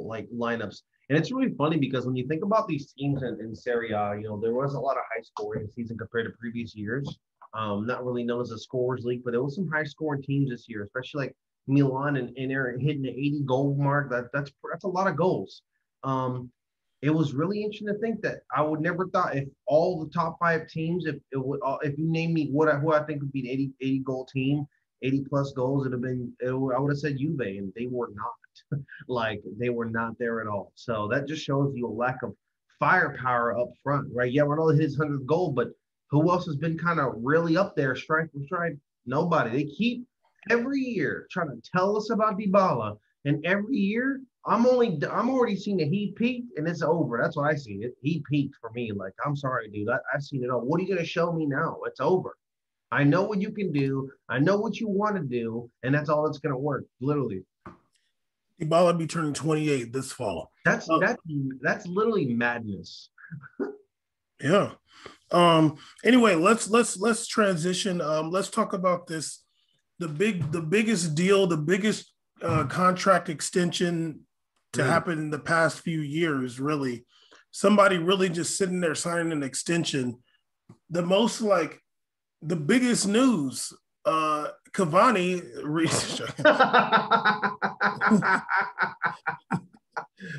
like lineups. And it's really funny because when you think about these teams in Serie A, there was a lot of high scoring season compared to previous years. Not really known as a scorers league, but there was some high scoring teams this year, especially like Milan and they're hitting the 80 goal mark. That's a lot of goals. It was really interesting to think that I would never thought if all the top 5 teams, if you name me who I think would be an 80 goal team, 80 plus goals, I would have said Juve, and they were not. Like they were not there at all. So that just shows you a lack of firepower up front, right? Yeah, Ronaldo hit his 100th goal, but who else has been kind of really up there strike for strike? Nobody. They keep every year trying to tell us about Dybala, and every year I'm already seeing that he peaked and it's over. That's what I see. He peaked for me. Like I'm sorry, dude. I've seen it all. What are you gonna show me now? It's over. I know what you can do. I know what you want to do, and that's all that's gonna work. Literally. Dybala be turning 28 this fall. That's literally madness. Yeah. Anyway, let's transition. Let's talk about this. The biggest deal, the biggest contract extension to happen in the past few years, really. Somebody really just sitting there signing an extension. The biggest news, Cavani.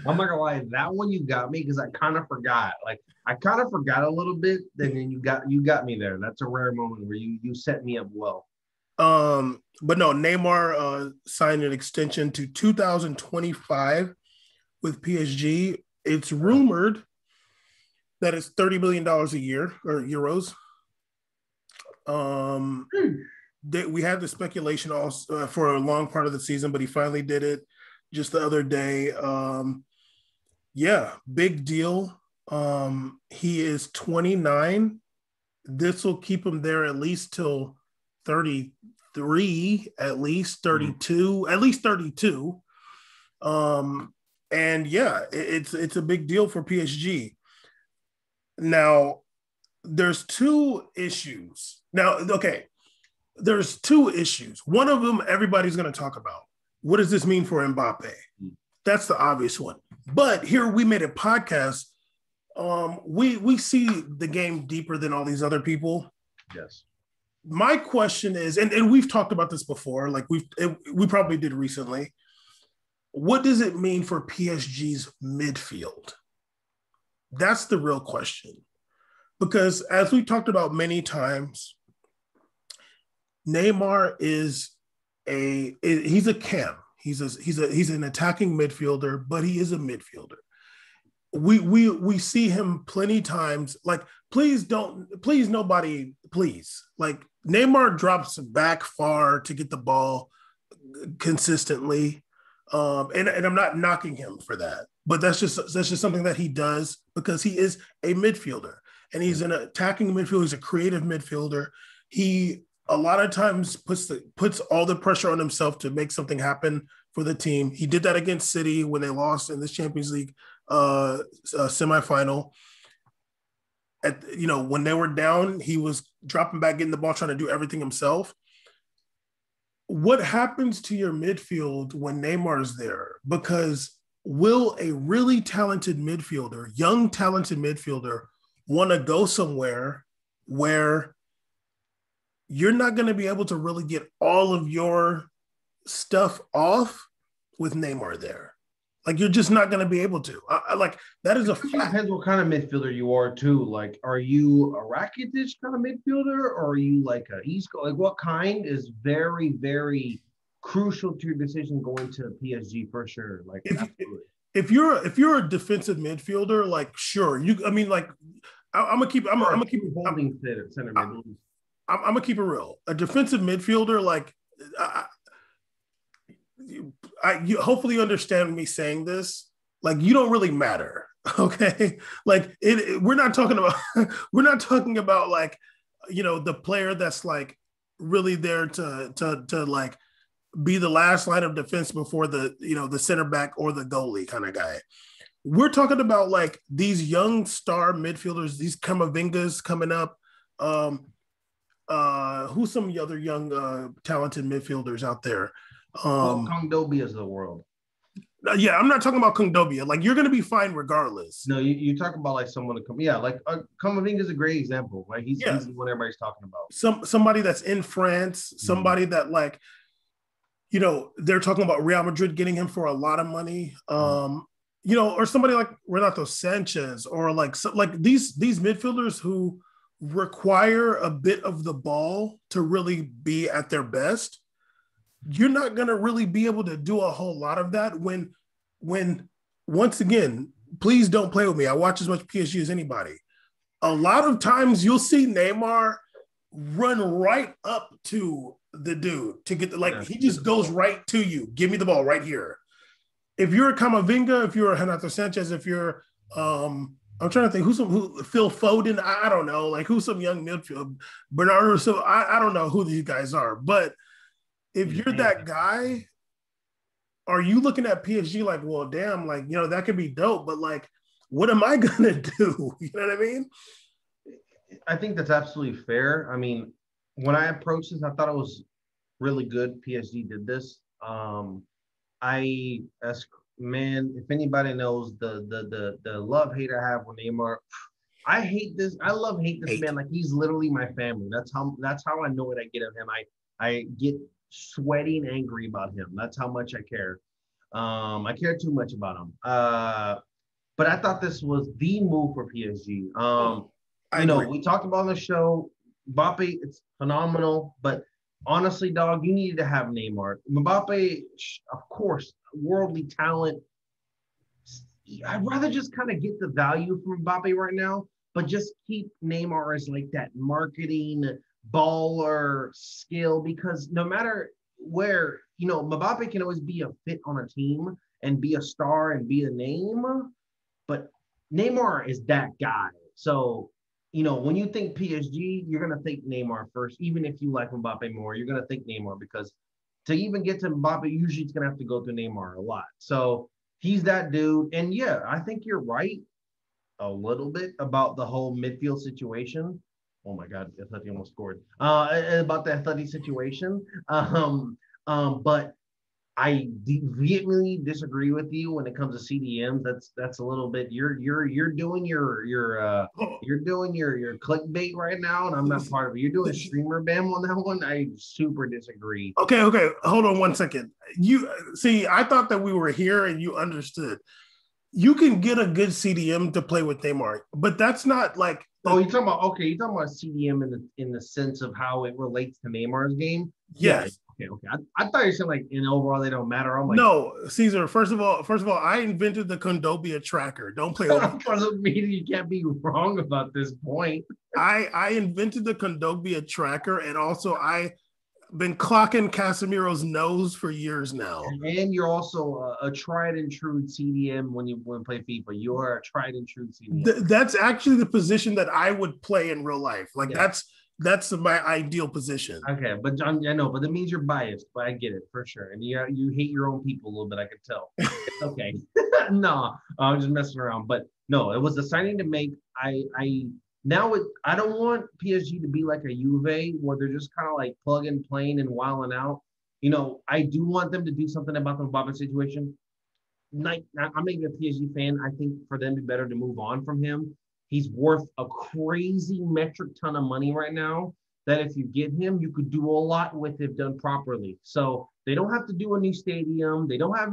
I'm not gonna lie, that one you got me because I kind of forgot. Like I kind of forgot a little bit, then you got me there. That's a rare moment where you set me up well. But no, Neymar signed an extension to 2025 with PSG. It's rumored that it's $30 million a year or euros. We had the speculation also for a long part of the season, but he finally did it just the other day. Yeah, big deal. He is 29. This will keep him there at least till 33, at least 32, at least 32. And yeah, it's a big deal for PSG. Now, there's 2 issues. Now, okay, there's two issues. One of them everybody's going to talk about. What does this mean for Mbappe? That's the obvious one. But here we made a podcast. We see the game deeper than all these other people. Yes. My question is, and we've talked about this before, like we probably did recently. What does it mean for PSG's midfield? That's the real question. Because as we talked about many times, Neymar is he's a cam. He's an attacking midfielder, but he is a midfielder. We see him plenty times. Like, please nobody, like Neymar drops back far to get the ball consistently. And I'm not knocking him for that, but that's just something that he does because he is a midfielder and he's an attacking midfielder. He's a creative midfielder. He a lot of times puts all the pressure on himself to make something happen for the team. He did that against City when they lost in this Champions League semifinal. When they were down, he was dropping back, getting the ball, trying to do everything himself. What happens to your midfield when Neymar is there? Because will a really talented midfielder, young talented midfielder, want to go somewhere where you're not going to be able to really get all of your stuff off with Neymar there? Like, you're just not going to be able to. Like, that is a fact. It depends what kind of midfielder you are, too. Like, are you a Rakitic kind of midfielder, or are you like a Isco? Like, what kind is very, very crucial to your decision going to PSG for sure? Like, if you're a defensive midfielder, like, sure, I'm gonna keep it real. A defensive midfielder, like, hopefully you understand me saying this. Like, you don't really matter, okay? Like, we're not talking about like, the player that's like really there to like be the last line of defense before the center back or the goalie kind of guy. We're talking about like these young star midfielders, these Camavingas coming up. Who's some other young talented midfielders out there? Kondogbia is the world. Yeah, I'm not talking about Kondogbia. Like, you're going to be fine regardless. No, you talk about like someone to come. Yeah, like Camavinga is a great example. Right, he's the one everybody's talking about. Somebody that's in France, somebody that like, they're talking about Real Madrid getting him for a lot of money. Or somebody like Renato Sanchez, or like these midfielders who require a bit of the ball to really be at their best. You're not going to really be able to do a whole lot of that when once again, please don't play with me. I watch as much PSG as anybody. A lot of times you'll see Neymar run right up to the dude to get he just goes right to you. Give me the ball right here. If you're a Camavinga, if you're a Renato Sanchez, if you're I'm trying to think who Phil Foden, I don't know, like who's some young midfield, Bernardo. So I don't know who these guys are, but if you're that guy, are you looking at PSG like, well, damn, like, that could be dope, but like, what am I going to do? You know what I mean? I think that's absolutely fair. I mean, when I approached this, I thought it was really good PSG did this. If anybody knows the love-hate I have with Neymar, I hate this. I hate this man. Like, he's literally my family. That's how I know what I get of him. I get sweating angry about him. That's how much I care. I care too much about him. But I thought this was the move for PSG. We talked about on the show, Mbappe, it's phenomenal, but honestly, dog, you needed to have Neymar. Mbappe, of course, worldly talent. I'd rather just kind of get the value from Mbappe right now, but just keep Neymar as like that marketing baller skill, because no matter where, Mbappe can always be a fit on a team and be a star and be a name, but Neymar is that guy. So, when you think PSG, you're going to think Neymar first. Even if you like Mbappe more, you're going to think Neymar, because to even get to Mbappe, usually it's going to have to go through Neymar a lot. So he's that dude. And yeah, I think you're right a little bit about the whole midfield situation. Oh my God, Atleti almost scored. About the Atleti situation. But I vehemently disagree with you when it comes to CDMs. That's a little bit. You're doing you're doing your clickbait right now, and I'm not part of it. You're doing streamer bam on that one. I super disagree. Okay. Hold on 1 second. You see, I thought that we were here and you understood. You can get a good CDM to play with Neymar, but that's not like. Oh, you're talking about CDM in the sense of how it relates to Neymar's game. Yeah. Yes. Okay. I thought you said like in overall they don't matter. I'm like, no, Caesar. First of all, I invented the Condobia tracker. Don't play with me. Doesn't mean you can't be wrong about this point. I invented the Condobia tracker, and also I been clocking Casemiro's nose for years now. And you're also a tried and true CDM when you play FIFA. You are a tried and true CDM. That's actually the position that I would play in real life. Like that's my ideal position. Okay, but John, I know, but that means you're biased. But I get it for sure, and you hate your own people a little bit. I can tell. It's okay. No, I'm just messing around. But no, it was the signing to make. I don't want PSG to be like a Juve where they're just kind of like plug and playing and wilding out. I do want them to do something about the Mbappe situation. Like, I'm maybe a PSG fan. I think for them to be better to move on from him. He's worth a crazy metric ton of money right now that if you get him, you could do a lot with if done properly. So they don't have to do a new stadium. They don't have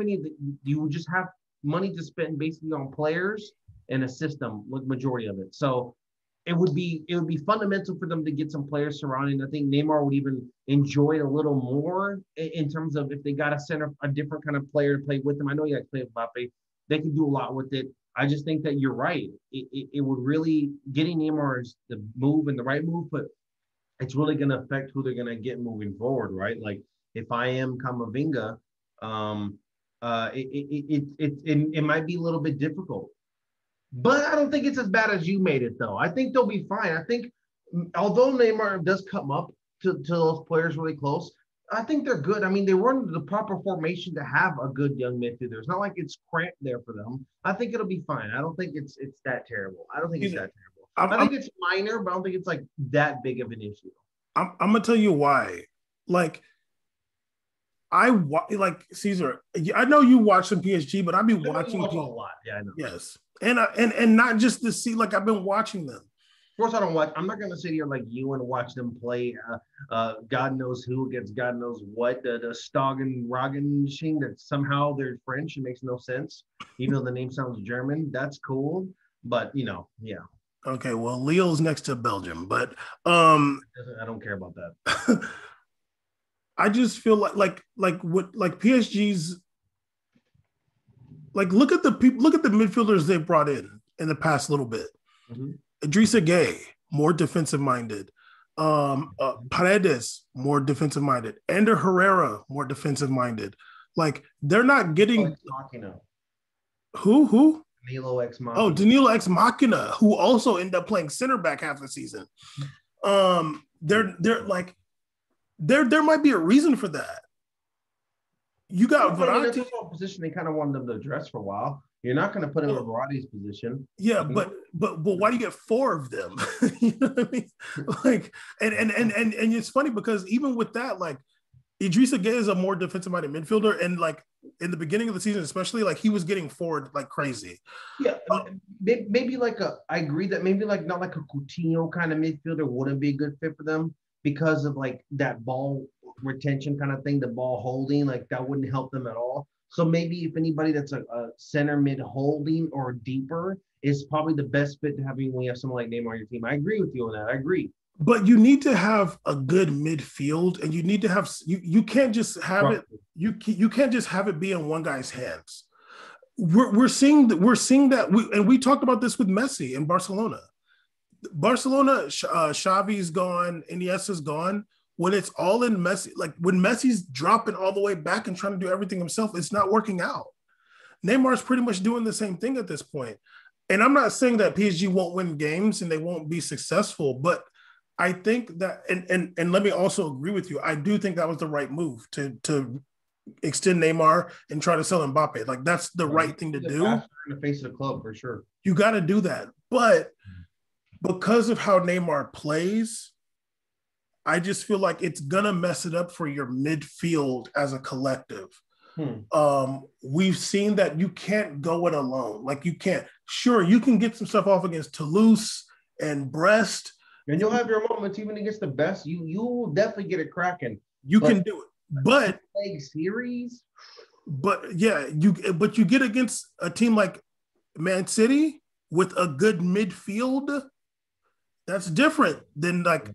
you just have money to spend basically on players and a system with majority of it. So it would be fundamental for them to get some players surrounding. I think Neymar would even enjoy it a little more in terms of if they got a different kind of player to play with them. I know you guys play with Mbappe. They can do a lot with it. I just think that you're right. It would really getting Neymar is the move and the right move, but it's really going to affect who they're going to get moving forward, right? Like if I am Camavinga, it might be a little bit difficult. But I don't think it's as bad as you made it, though. I think they'll be fine. I think, although Neymar does come up to those players really close, I think they're good. I mean, they run the proper formation to have a good young midfielder. It's not like it's cramped there for them. I think it'll be fine. I don't think it's that terrible. I don't think it's that terrible. I think it's minor, but I don't think it's like that big of an issue. I'm gonna tell you why. Like Caesar. I know you watch some PSG, but I've been watching a lot. Yeah, I know. Yes. And not just to see, like I've been watching them. Of course, I don't watch. I'm not going to sit here like you and watch them play God knows who against God knows what. The Stoggen Roggen machine that somehow they're French. It makes no sense. Even though the name sounds German. That's cool. But, yeah. Okay, well, Lille's next to Belgium. But I don't care about that. I just feel like PSG's look at the midfielders they brought in the past little bit. Mm-hmm. Idrissa Gueye, more defensive minded. Paredes, more defensive minded. Ander Herrera, more defensive minded. Like they're not getting who? Danilo Ex Machina. Oh, Danilo Ex Machina, who also ended up playing center back half the season. They're like there might be a reason for that. You got Verratti. That's a position they kind of wanted them to address for a while. You're not going to put him in Verratti's position. Yeah, but why do you get four of them? You know what I mean? Like, and it's funny because even with that, like Idrissa Gueye is a more defensive-minded midfielder, and like in the beginning of the season, especially, like he was getting forward like crazy. Yeah, maybe I agree that maybe like not like a Coutinho kind of midfielder wouldn't be a good fit for them because of like that ball retention kind of thing, the ball holding, like that wouldn't help them at all. So maybe if anybody that's a center mid holding or deeper is probably the best fit to having when you have someone like Neymar on your team. I agree with you on that. I agree. But you need to have a good midfield, and you need to have you can't just have it. You can't just have it be in one guy's hands. We're seeing that we talked about this with Messi in Barcelona. Xavi's gone, Iniesta's gone. When it's all in Messi, like when Messi's dropping all the way back and trying to do everything himself, it's not working out. Neymar's pretty much doing the same thing at this point. And I'm not saying that PSG won't win games and they won't be successful, but I think that, and let me also agree with you, I do think that was the right move to extend Neymar and try to sell Mbappe. Like that's the right thing to do. In the face of the club for sure. You got to do that. But because of how Neymar plays, I just feel like it's gonna mess it up for your midfield as a collective. We've seen that you can't go it alone. Like you can't. Sure, you can get some stuff off against Toulouse and Brest, and you'll have your moments even against the best. You will definitely get it cracking. You can do it, but big series. But yeah, you get against a team like Man City with a good midfield. That's different than like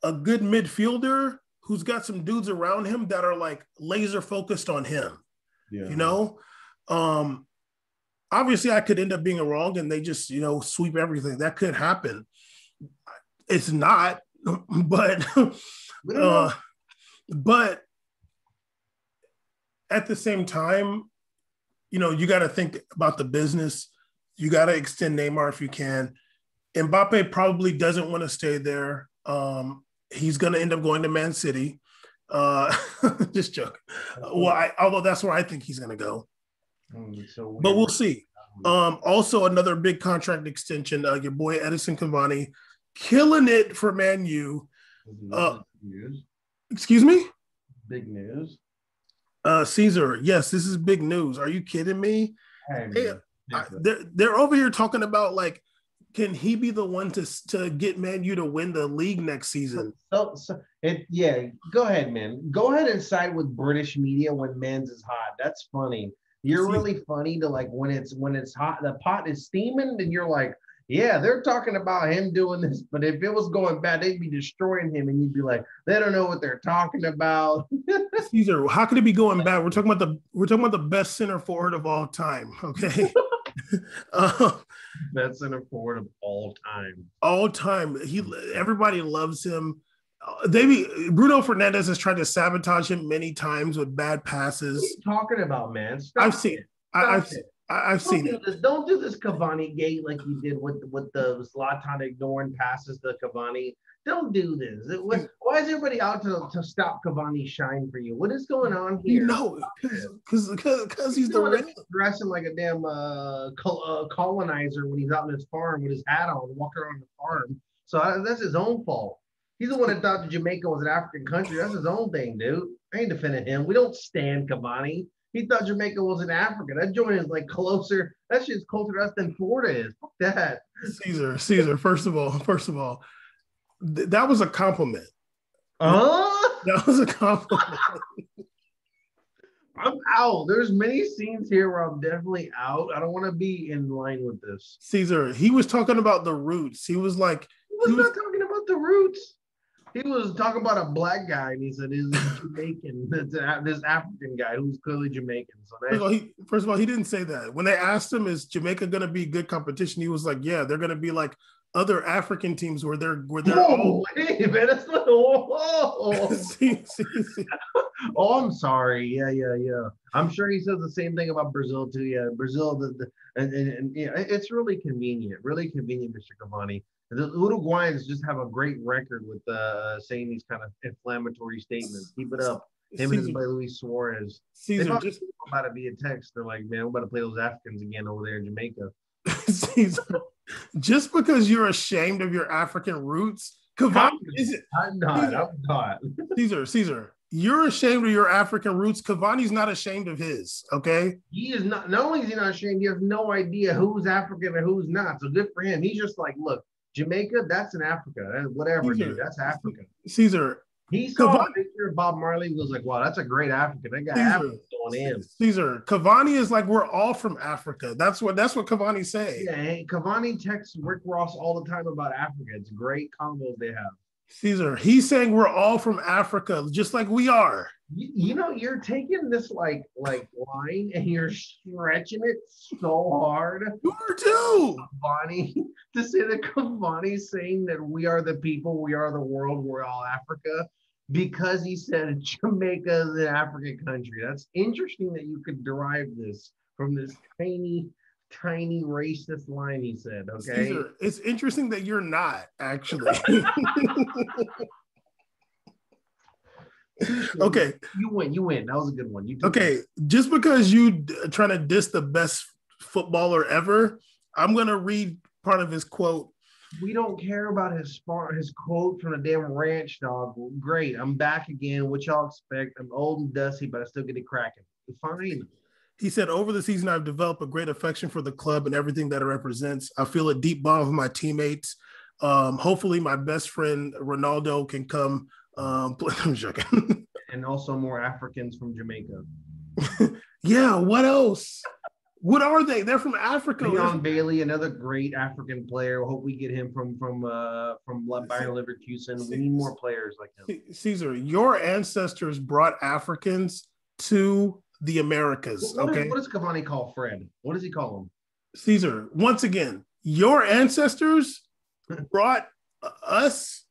a good midfielder who's got some dudes around him that are like laser focused on him. Yeah. You know? Obviously I could end up being wrong and they just, sweep everything. That could happen. It's not, but but at the same time, you got to think about the business. You got to extend Neymar if you can. Mbappe probably doesn't want to stay there. He's going to end up going to Man City. Just joking. Although that's where I think he's going to go. But we'll see. Also, another big contract extension. Your boy Edison Cavani killing it for Man U. Excuse me? Big news. Caesar, yes, this is big news. Are you kidding me? They're over here talking about like, can he be the one to get Man U to win the league next season? Go ahead, man. Go ahead and side with British media when Mans is hot. That's funny. You're really funny to like when it's hot, the pot is steaming, and you're like, yeah, they're talking about him doing this, but if it was going bad, they'd be destroying him, and you'd be like, they don't know what they're talking about. Caesar, how could it be going bad? We're talking about the best center forward of all time, okay? Best center forward of all time. All time. Everybody loves him. Bruno Fernandes has tried to sabotage him many times with bad passes. What are you talking about, man? I've seen it. I've seen it. Don't do this Cavani gate like you did with the Zlatan ignoring passes to Cavani. Don't do this. Why is everybody out to stop Cavani's shine for you? What is going on here? No, because he's dressing like a damn colonizer when he's out on his farm with his hat on, walking around the farm. So that's his own fault. He's the one that thought that Jamaica was an African country. That's his own thing, dude. I ain't defending him. We don't stand Cavani. He thought Jamaica was in Africa. That joint is like closer. That shit's closer to us than Florida is. Fuck that. Caesar. First of all, that was a compliment. That was a compliment. I'm out. There's many scenes here where I'm definitely out. I don't want to be in line with this. Caesar, he was talking about the roots. He was not talking about the roots. He was talking about a black guy, and he said he's Jamaican. This African guy who's clearly Jamaican. So first of all, he didn't say that. When they asked him, "Is Jamaica going to be good competition?" He was like, "Yeah, they're going to be like other African teams where they're all." Hey, man, that's not. Oh, I'm sorry. Yeah. I'm sure he says the same thing about Brazil too. Yeah, Brazil. And yeah, it's really convenient, Mr. Cavani. The Uruguayans just have a great record with saying these kind of inflammatory statements. Keep it up. Him and his buddy Luis Suarez. Caesar, just about to be a text. They're like, man, we're about to play those Africans again over there in Jamaica. Caesar, just because you're ashamed of your African roots, Cavani isn't. I'm not. Caesar, you're ashamed of your African roots. Cavani's not ashamed of his, okay? He is not. Not only is he not ashamed, he has no idea who's African and who's not. So good for him. He's just like, look, Jamaica, that's in Africa. Whatever, Caesar, dude, that's Africa. Caesar. He saw a picture of Bob Marley and was like, wow, that's a great African. That guy African's going in. Caesar, Cavani is like, we're all from Africa. That's what Cavani's saying. Yeah, Cavani texts Rick Ross all the time about Africa. It's great combos they have. Caesar, he's saying we're all from Africa, just like we are. You're taking this like line and you're stretching it so hard. You are too. Cavani, to say that Cavani's saying that we are the people, we are the world, we're all Africa, because he said Jamaica is an African country. That's interesting that you could derive this from this tiny racist line he said. Okay, Caesar, it's interesting that you're not actually. Okay, you win. That was a good one. Okay, just because you trying to diss the best footballer ever, I'm gonna read part of his quote. We don't care about his quote from the damn ranch, dog. Great, I'm back again. What y'all expect? I'm old and dusty, but I still get it cracking. Fine. He said, over the season, I've developed a great affection for the club and everything that it represents. I feel a deep bond with my teammates. Hopefully, my best friend Ronaldo can come. I'm joking. And also more Africans from Jamaica. Yeah, what else? What are they? They're from Africa. Leon Bailey, another great African player. Hope we get him from Bayern Leverkusen. We need more players like him. Caesar, your ancestors brought Africans to the Americas. What does Cavani call Fred? What does he call him? Caesar, once again, your ancestors brought us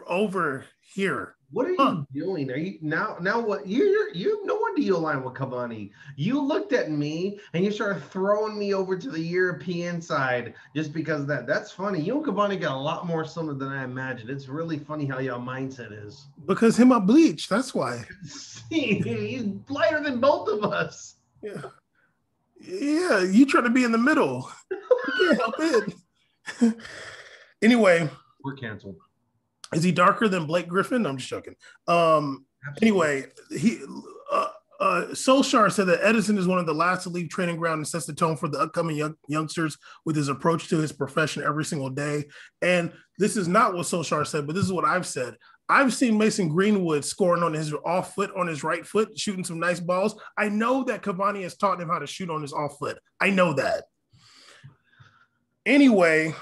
over here. What are you doing? Are you now what you no wonder you align with Cavani. You looked at me and you started throwing me over to the European side just because of that. That's funny. You and Cavani got a lot more similar than I imagined. It's really funny how y'all mindset is. Because him I bleach, that's why. He's lighter than both of us. Yeah. Yeah, you try to be in the middle. You can't help it. Anyway. We're canceled. Is he darker than Blake Griffin? No, I'm just joking. Anyway, Solskjaer said that Edison is one of the last to leave training ground and sets the tone for the upcoming youngsters with his approach to his profession every single day. And this is not what Solskjaer said, but this is what I've said. I've seen Mason Greenwood scoring on his off foot, on his right foot, shooting some nice balls. I know that Cavani has taught him how to shoot on his off foot. I know that. Anyway,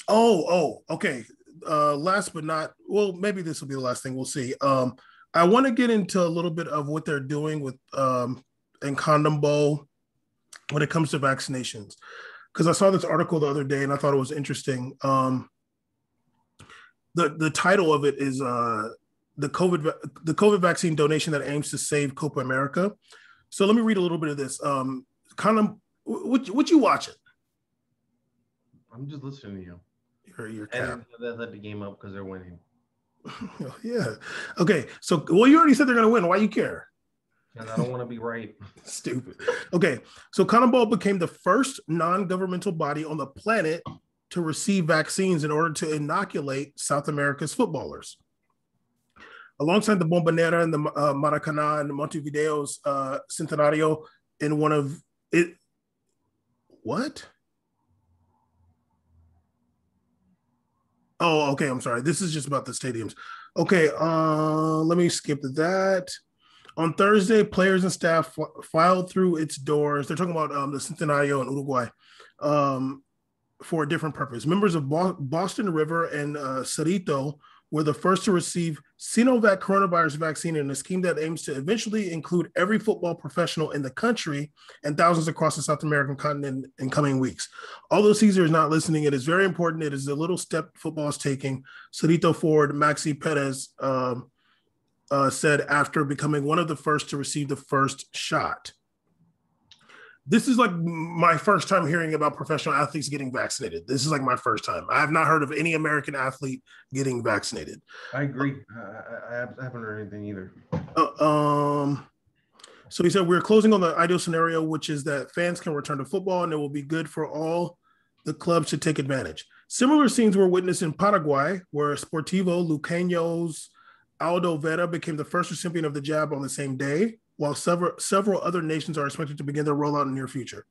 okay. Last but not, well, maybe this will be the last thing. We'll see. I want to get into a little bit of what they're doing with in CONMEBOL when it comes to vaccinations, because I saw this article the other day and I thought it was interesting. The title of it is the COVID vaccine donation that aims to save Copa America. So let me read a little bit of this. What you watching? I'm just listening to you. Your and they let the game up because they're winning. Yeah. Okay. So, well, you already said they're going to win. Why you care? And I don't want to be right. Stupid. Okay. So, CONMEBOL became the first non-governmental body on the planet to receive vaccines in order to inoculate South America's footballers. Alongside the Bombonera and the Maracanã and Montevideo's Centenario in one of it. What? Oh, okay. I'm sorry. This is just about the stadiums. Okay. Let me skip that. On Thursday, players and staff filed through its doors. They're talking about the Centenario in Uruguay for a different purpose. Members of Boston River and Cerrito were the first to receive Sinovac coronavirus vaccine in a scheme that aims to eventually include every football professional in the country and thousands across the South American continent in coming weeks. Although Caesar is not listening, it is very important. It is a little step football is taking. Cerrito forward Maxi Perez said after becoming one of the first to receive the first shot. This is like my first time hearing about professional athletes getting vaccinated. This is like my first time. I have not heard of any American athlete getting vaccinated. I agree. I haven't heard anything either. So he said, we're closing on the ideal scenario, which is that fans can return to football and it will be good for all the clubs to take advantage. Similar scenes were witnessed in Paraguay, where Sportivo Luqueño's Aldo Vera became the first recipient of the jab on the same day, while several other nations are expected to begin their rollout in the near future.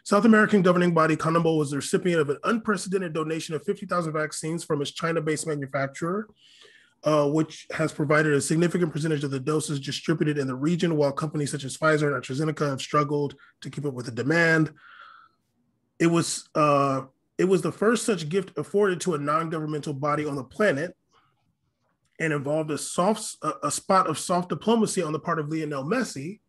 South American governing body CONMEBOL was the recipient of an unprecedented donation of 50,000 vaccines from its China-based manufacturer, which has provided a significant percentage of the doses distributed in the region, while companies such as Pfizer and AstraZeneca have struggled to keep up with the demand. It was the first such gift afforded to a non-governmental body on the planet, and involved a spot of soft diplomacy on the part of Lionel Messi,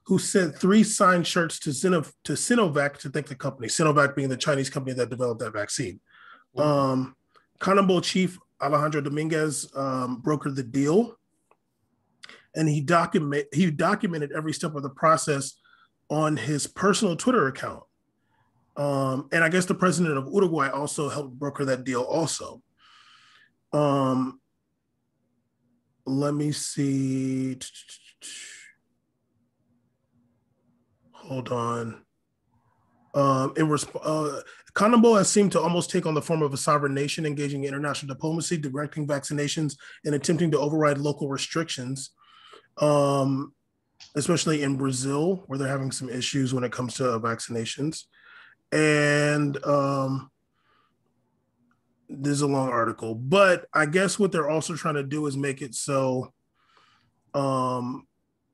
who sent 3 signed shirts to Sinovac to thank the company, Sinovac being the Chinese company that developed that vaccine. CONMEBOL chief Alejandro Dominguez brokered the deal, and he documented every step of the process on his personal Twitter account. And I guess the president of Uruguay also helped broker that deal also. Let me see. Hold on. CONMEBOL has seemed to almost take on the form of a sovereign nation, engaging in international diplomacy, directing vaccinations, and attempting to override local restrictions, especially in Brazil, where they're having some issues when it comes to vaccinations. And there's a long article, but I guess what they're also trying to do is make it so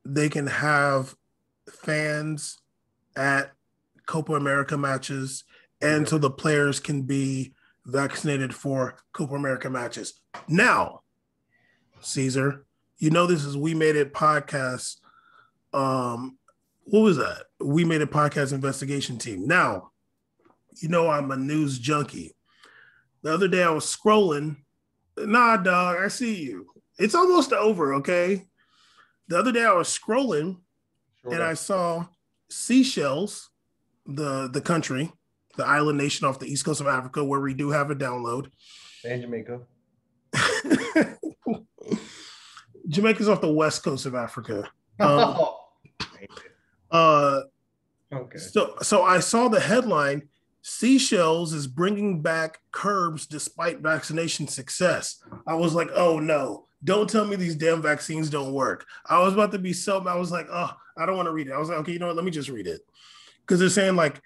they can have fans at Copa America matches, and so the players can be vaccinated for Copa America matches. Now, Caesar, you know this is We Made It podcast. What was that? We Made It podcast investigation team. Now, you know I'm a news junkie. The other day I was scrolling. Nah, dog, I see you. It's almost over, okay? The other day I was scrolling and I saw Seychelles, the country, the island nation off the east coast of Africa, where we do have a download. And Jamaica. Jamaica's off the west coast of Africa. Okay. So I saw the headline, Seychelles is bringing back curbs despite vaccination success. I was like, oh no, don't tell me these damn vaccines don't work. I was about to be I was like, oh, I don't want to read it. I was like, okay, you know what? Let me just read it. Because they're saying like,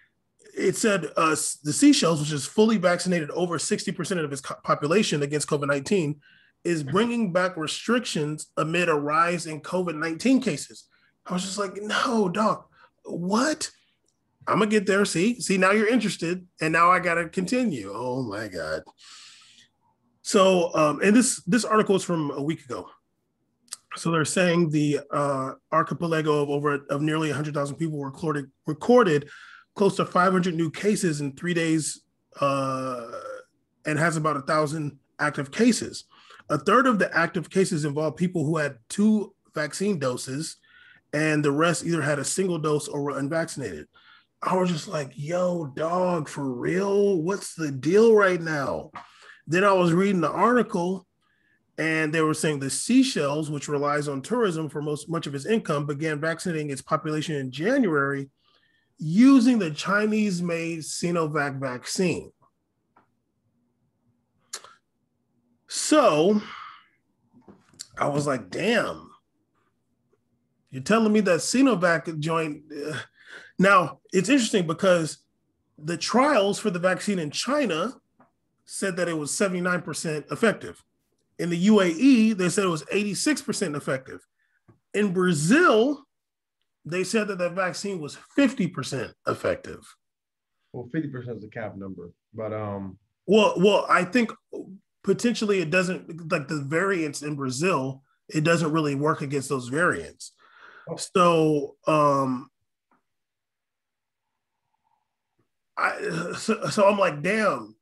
it said the Seychelles, which is fully vaccinated over 60% of its population against COVID-19, is bringing back restrictions amid a rise in COVID-19 cases. I was just like, no, dog, what? I'm gonna get there. See, now you're interested, and now I gotta continue. Oh my god. So, and this article is from a week ago. So they're saying the archipelago of nearly 100,000 people recorded close to 500 new cases in 3 days, and has about 1,000 active cases. A third of the active cases involve people who had 2 vaccine doses, and the rest either had a single dose or were unvaccinated. I was just like, yo, dog, for real? What's the deal right now? Then I was reading the article, and they were saying the Seychelles, which relies on tourism for much of its income, began vaccinating its population in January using the Chinese-made Sinovac vaccine. So I was like, damn, you're telling me that Sinovac joint... Now, it's interesting because the trials for the vaccine in China said that it was 79% effective. In the UAE, they said it was 86% effective. In Brazil, they said that that vaccine was 50% effective. Well, 50% is the cap number, but well, I think potentially it doesn't, like the variants in Brazil, it doesn't really work against those variants. So so I'm like, damn,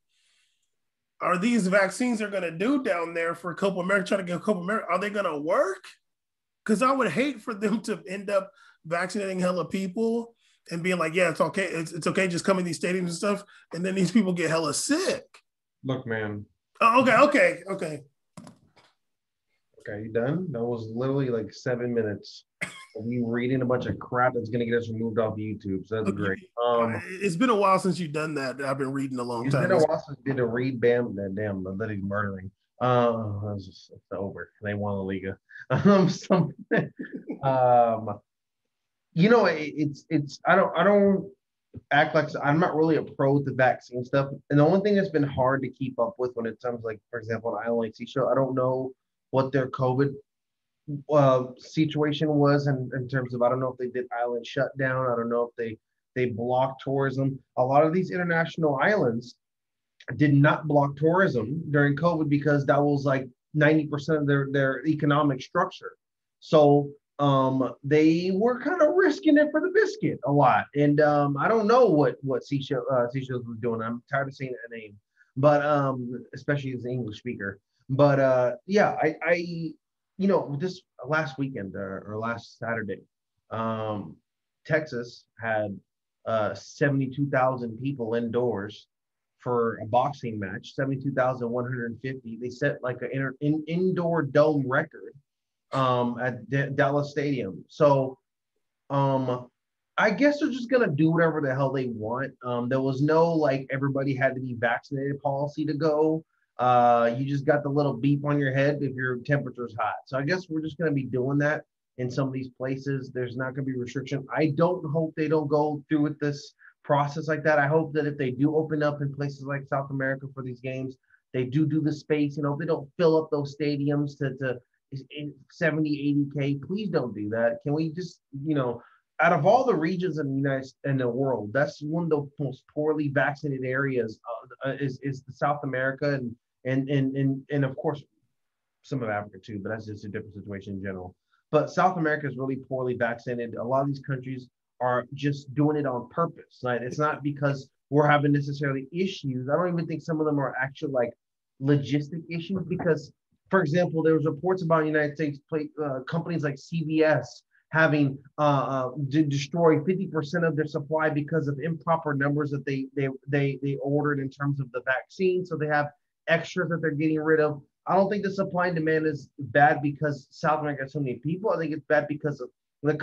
are these vaccines they're going to do down there for Copa America, trying to get Copa America, are they going to work? Because I would hate for them to end up vaccinating hella people and being like, yeah, it's okay. It's okay. Just come in these stadiums and stuff. And then these people get hella sick. Look, man. Oh, okay. Okay, you done? That was literally like 7 minutes of you reading a bunch of crap that's going to get us removed off YouTube. So that's great. It's been a while since you've done that. I've been reading a long time. It's been a while since I did a read Bam. Damn, that he's murdering. It's over. They won the Liga. You know, it's I don't act like I'm not really a pro with the vaccine stuff. And the only thing that's been hard to keep up with when it comes, like, for example, an island like Seychelles, I don't know what their COVID situation was in terms of, I don't know if they did island shutdown. I don't know if they blocked tourism. A lot of these international islands did not block tourism during COVID because that was like 90% of their economic structure. So they were kind of risking it for the biscuit a lot. And I don't know what Seychelles was doing. I'm tired of saying that name, but especially as an English speaker. But yeah, I this last weekend or last Saturday, Texas had 72,000 people indoors for a boxing match, 72,150. They set like an indoor dome record at Dallas Stadium. So I guess they're just gonna do whatever the hell they want. There was no like everybody had to be vaccinated policy to go. You just got the little beep on your head if your temperature's hot. So I guess we're just gonna be doing that in some of these places. There's not gonna be restriction. I don't hope they don't go through with this process like that. I hope that if they do open up in places like South America for these games, they do the space. You know, if they don't fill up those stadiums to 70, 80K, please don't do that. Can we just, out of all the regions in the world, that's one of the most poorly vaccinated areas is the South America and of course some of Africa too, but that's just a different situation in general. But South America is really poorly vaccinated. A lot of these countries are just doing it on purpose. Right? It's not because we're having necessarily issues. I don't even think some of them are actual like logistic issues because, for example, there was reports about United States companies like CVS having destroy 50% of their supply because of improper numbers that they ordered in terms of the vaccine. So they have extras that they're getting rid of. I don't think the supply and demand is bad because South America has so many people. I think it's bad because of the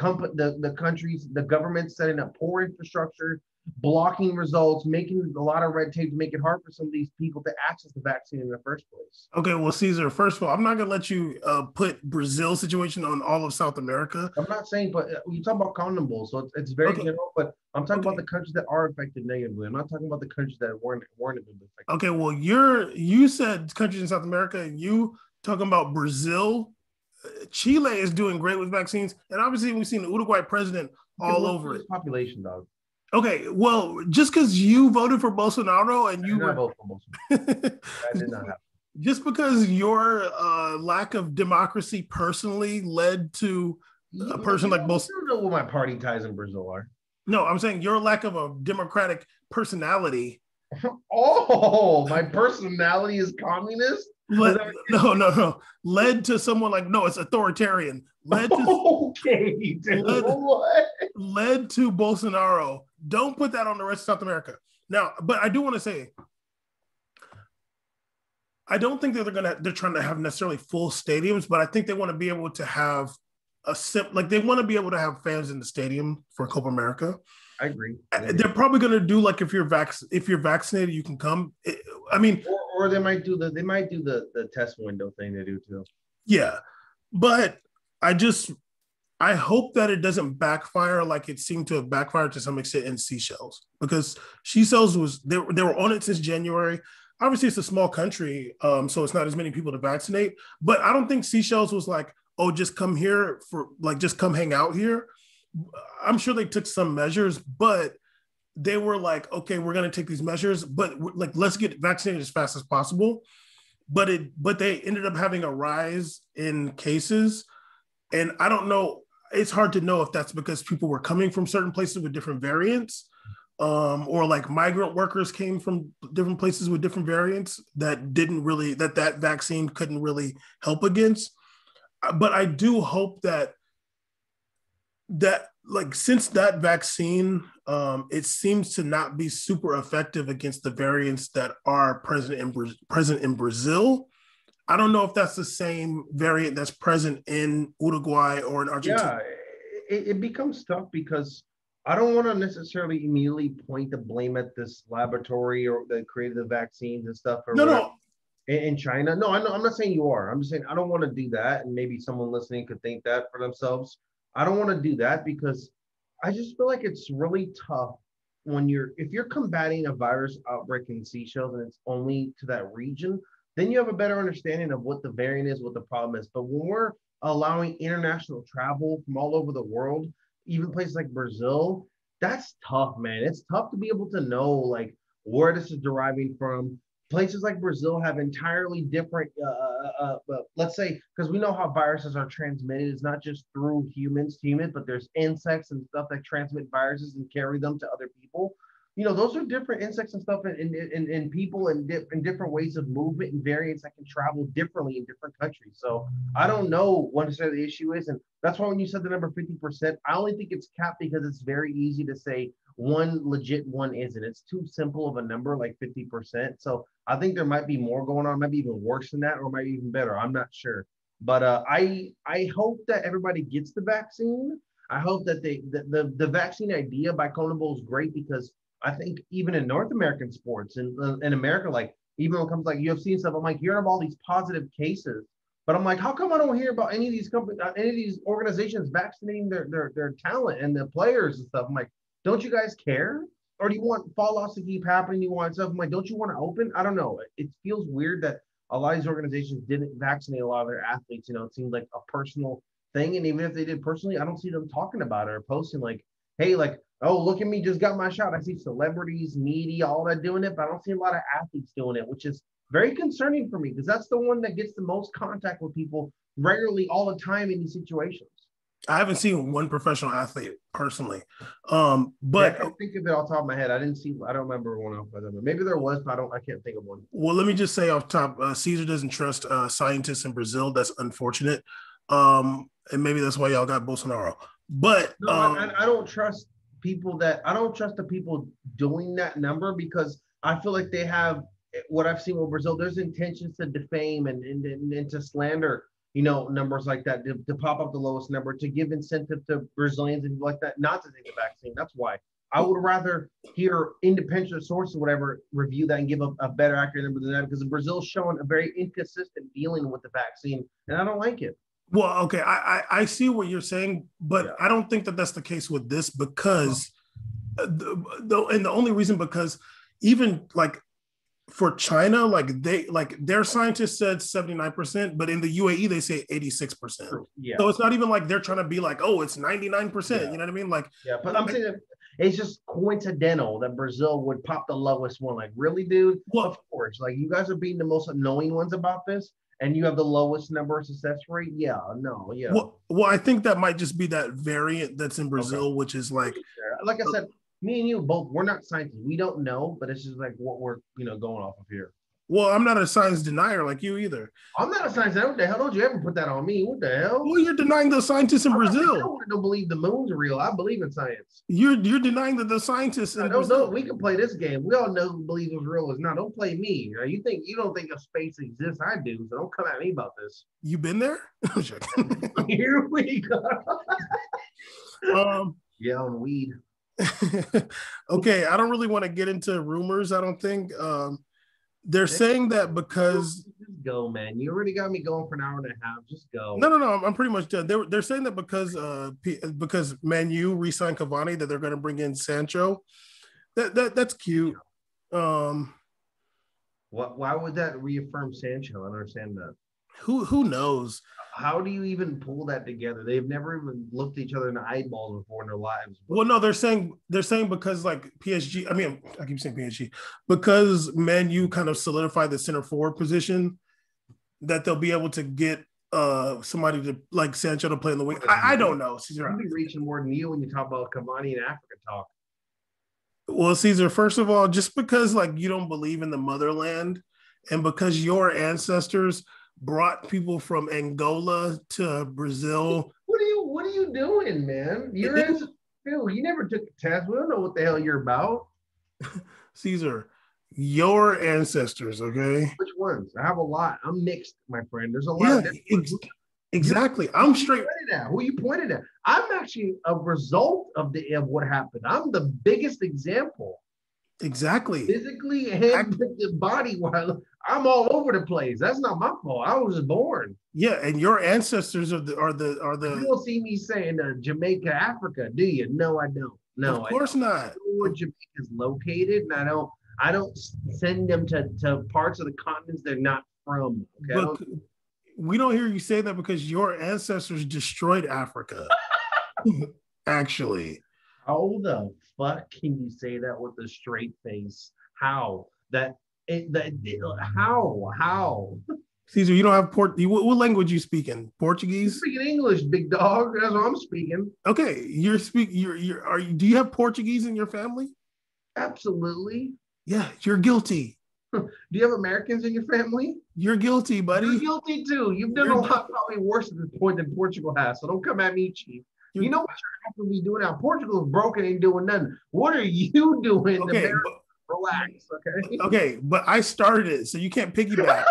countries, the government setting up poor infrastructure, blocking results, making a lot of red tape to make it hard for some of these people to access the vaccine in the first place. Okay, well, Caesar, first of all, I'm not going to let you put Brazil's situation on all of South America. I'm not saying, but you talk about CONMEBOL, so it's very general, but I'm talking about the countries that are affected negatively. I'm not talking about the countries that weren't affected. Okay, well, you said countries in South America, and you talking about Brazil. Chile is doing great with vaccines, and obviously we've seen the Uruguay president all over it. Population, dog. Okay, well, just because you voted for Bolsonaro and you vote for Bolsonaro. I did not happen. Just because your lack of democracy personally led to a person like Bolsonaro. I don't know what my party ties in Brazil are. No, I'm saying your lack of a democratic personality. Oh, my personality is communist? No. Led to someone like, no, it's authoritarian. Led to led to Bolsonaro. Don't put that on the rest of South America. Now, but I do want to say, I don't think that they're trying to have necessarily full stadiums, but I think they want to be able to have they want to be able to have fans in the stadium for Copa America. I agree. They're probably going to do like if you're vaccinated, you can come. Or they might do the test window thing they do too. Yeah, but I hope that it doesn't backfire like it seemed to have backfired to some extent in Seychelles, because Seychelles they were on it since January. Obviously, it's a small country, so it's not as many people to vaccinate. But I don't think Seychelles was like, oh, just come here just come hang out here. I'm sure they took some measures, but they were like, okay, we're going to take these measures, but like, let's get vaccinated as fast as possible. But they ended up having a rise in cases. And I don't know, it's hard to know if that's because people were coming from certain places with different variants, or like migrant workers came from different places with different variants that that vaccine couldn't really help against. But I do hope that like, since that vaccine, it seems to not be super effective against the variants that are present in Brazil. I don't know if that's the same variant that's present in Uruguay or in Argentina. Yeah, it becomes tough because I don't want to necessarily immediately point the blame at this laboratory or that created the vaccines and stuff. No. In China. No, I'm not saying you are. I'm just saying I don't want to do that. And maybe someone listening could think that for themselves. I don't want to do that because I just feel like it's really tough if you're combating a virus outbreak in Seychelles and it's only to that region, then you have a better understanding of what the variant is, what the problem is. But when we're allowing international travel from all over the world, even places like Brazil, that's tough, man. It's tough to be able to know like where this is deriving from. Places like Brazil have entirely different, let's say, because we know how viruses are transmitted. It's not just through humans to humans, but there's insects and stuff that transmit viruses and carry them to other people. Those are different insects and stuff in people and different ways of movement and variants that can travel differently in different countries. So I don't know what necessarily the issue is. And that's why when you said the number 50%, I only think it's capped because it's very easy to say one legit, one isn't. It's too simple of a number, like 50%. So I think there might be more going on, maybe even worse than that, or maybe even better. I'm not sure. But I hope that everybody gets the vaccine. I hope that the vaccine idea by CONMEBOL is great because I think even in North American sports in America, like even when it comes to like UFC and stuff, I'm like hearing of all these positive cases, but I'm like, how come I don't hear about any of these companies, any of these organizations vaccinating their talent and the players and stuff? I'm like, don't you guys care? Or do you want fall offs to keep happening? You want stuff? I'm like, don't you want to open? I don't know. It feels weird that a lot of these organizations didn't vaccinate a lot of their athletes. You know, it seems like a personal thing. And even if they did personally, I don't see them talking about it or posting like, hey, like, oh, look at me, just got my shot. I see celebrities, media, all that doing it, but I don't see a lot of athletes doing it, which is very concerning for me because that's the one that gets the most contact with people regularly all the time in these situations. I haven't seen one professional athlete personally, But but I can't think of it off the top of my head. I don't remember one off by them. Maybe there was, but I can't think of one. well, let me just say off top, Caesar doesn't trust scientists in Brazil. That's unfortunate, and maybe that's why y'all got Bolsonaro. But no, I don't trust people I don't trust the people doing that number because I feel like they have what I've seen with Brazil. There's intentions to defame and to slander, you know, numbers like that, to pop up the lowest number, to give incentive to Brazilians and like that not to take the vaccine. That's why I would rather hear independent sources or whatever review that and give a better accurate number than that because Brazil's showing a very inconsistent dealing with the vaccine, and I don't like it. Well, okay, I see what you're saying, but yeah. I don't think that that's the case with this because, and the only reason because even like for China, like their scientists said 79%, but in the UAE they say 86%. Yeah. So it's not even like they're trying to be like, oh, it's 99%. Yeah. You know what I mean? Like, yeah, but I'm saying it's just coincidental that Brazil would pop the lowest one. Like, really, dude? Well, of course. Like, you guys are being the most annoying ones about this, and you have the lowest number of success rate. Yeah, no, yeah. Well, I think that might just be that variant that's in Brazil, which is like I said. Me and you both, we're not scientists. We don't know, but it's just like what we're, going off of here. Well, I'm not a science denier like you either. I'm not a science denier. What the hell? Don't you ever put that on me? What the hell? Well, you're denying the scientists in Brazil. I don't believe the moon's real. I believe in science. You're denying that the scientists in Brazil. No, we can play this game. We all know who believes it's real is not. Don't play me. You don't think of space exists? I do. So don't come at me about this. You been there? Here we go. Yeah, on weed. Okay, I don't really want to get into rumors. I don't think they're saying that because just go, man. You already got me going for an hour and a half. Just go. No. I'm pretty much done. They're saying that because Man U re-signed Cavani that they're going to bring in Sancho. That's cute. Why would that reaffirm Sancho? I don't understand that. Who knows? How do you even pull that together? They've never even looked at each other in the eyeballs before in their lives. Well, no, they're saying because like PSG. I mean, I keep saying PSG because Man U kind of solidified the center forward position that they'll be able to get somebody to like Sancho to play in the wing. I don't know. Caesar, you'll be reaching more than you when you talk about Cavani and Africa talk. Well, Caesar, first of all, just because like you don't believe in the motherland, and because your ancestors brought people from Angola to Brazil. What are you doing, man? You never took a test. We don't know what the hell you're about. Caesar, your ancestors, okay? Which ones? I have a lot. I'm mixed, my friend. There's a lot. Yeah, exactly. I'm straight. Who you pointed at? I'm actually a result of what happened. I'm the biggest example. Exactly. Physically and body wise, I'm all over the place. That's not my fault. I was just born. Yeah, and your ancestors are the. You don't see me saying Jamaica, Africa, do you? No, I don't. No, of course not. I don't know where Jamaica is located, and I don't send them to parts of the continents they're not from. Okay? But we don't hear you say that because your ancestors destroyed Africa. Actually. How the fuck can you say that with a straight face? How? How? Caesar, you don't have what language you speaking? Portuguese? I'm speaking English, big dog. That's what I'm speaking. Okay, do you have Portuguese in your family? Absolutely. Yeah, you're guilty. Do you have Americans in your family? You're guilty, buddy. You're guilty too. You've done a lot probably worse at this point than Portugal has. So don't come at me, Chief. You know what you're going to be doing now? Portugal's broken, ain't doing nothing. What are you doing? Okay, relax, okay? Okay, but I started it, so you can't piggyback.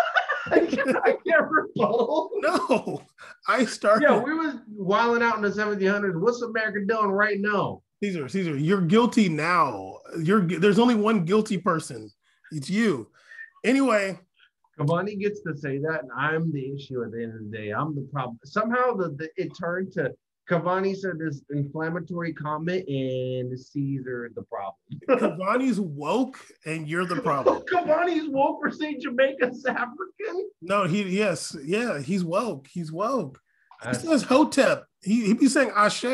I can't rebuttal. No, I started. Yeah, we was wilding out in the 1700s. What's America doing right now? Caesar, you're guilty now. There's only one guilty person. It's you. Anyway. Cavani gets to say that, and I'm the issue at the end of the day. I'm the problem. Somehow it turned to Cavani said this inflammatory comment, and Caesar is the problem. Cavani's woke, and you're the problem. Cavani's woke for saying Jamaica's African? No, he's woke. He's woke. He says Hotep. He be saying Ashe.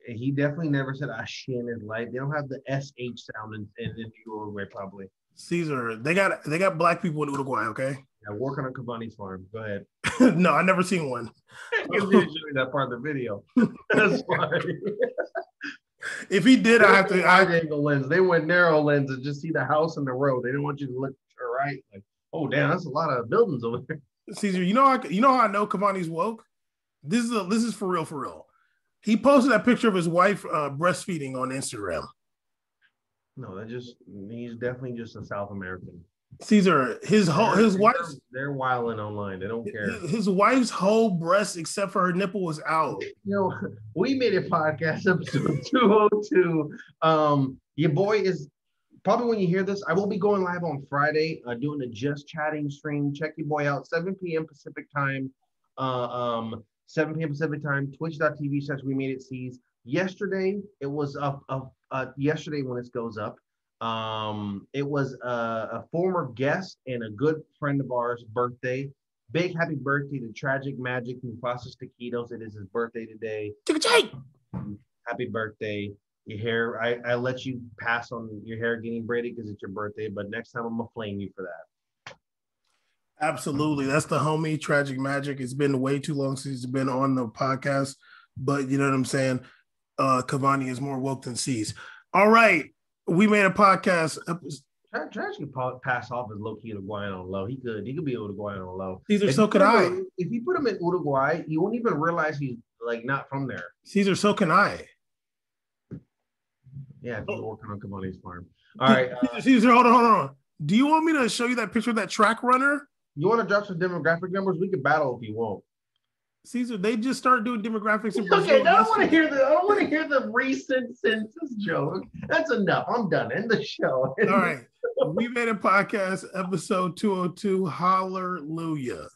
He definitely never said Ashe in his life. They don't have the SH sound in Uruguay, probably. Caesar, they got black people in Uruguay, okay? Yeah, working on Cavani's farm. Go ahead. No, I never seen one. He didn't show you that part of the video. That's funny. If he did, I have to. Wide angle lens. They went narrow lens and just see the house and the road. They didn't want you to look to the right. Like, oh damn, that's a lot of buildings over there. Caesar, you know how I know Cavani's woke? This is for real, for real. He posted that picture of his wife breastfeeding on Instagram. No, he's definitely just a South American. Caesar, his wife's they're wilding online. They don't care. His wife's whole breast, except for her nipple, was out. We made a podcast episode 202. Your boy is probably, when you hear this, I will be going live on Friday, doing a Just Chatting stream. Check your boy out, 7 p.m. Pacific time. 7 p.m. Pacific time. Twitch.tv/We Made It Seas. Yesterday, it was yesterday when this goes up. It was a former guest and a good friend of ours' birthday. Big happy birthday to Tragic Magic Mufasa Taquitos. It is his birthday today. Happy birthday. Your hair, I let you pass on your hair getting braided because it's your birthday, but next time I'm gonna flame you for that. Absolutely. That's the homie, Tragic Magic. It's been way too long since he's been on the podcast, but you know what I'm saying? Cavani is more woke than C's. All right. We made a podcast. Tragic could pass off as low-key Uruguayan on low. He could be Uruguayan on low. Caesar, so could I. If you put him in Uruguay, you won't even realize he's like not from there. Caesar, so can I. Yeah, he's working on Cavani's farm. All right. Caesar, hold on. Do you want me to show you that picture of that track runner? You want to drop some demographic numbers? We can battle if you want. Caesar, they just started doing demographics in Brazil. Okay, I don't want to hear the recent census joke. That's enough. I'm done. End the show. All right. We made a podcast, episode 202. Hallelujah.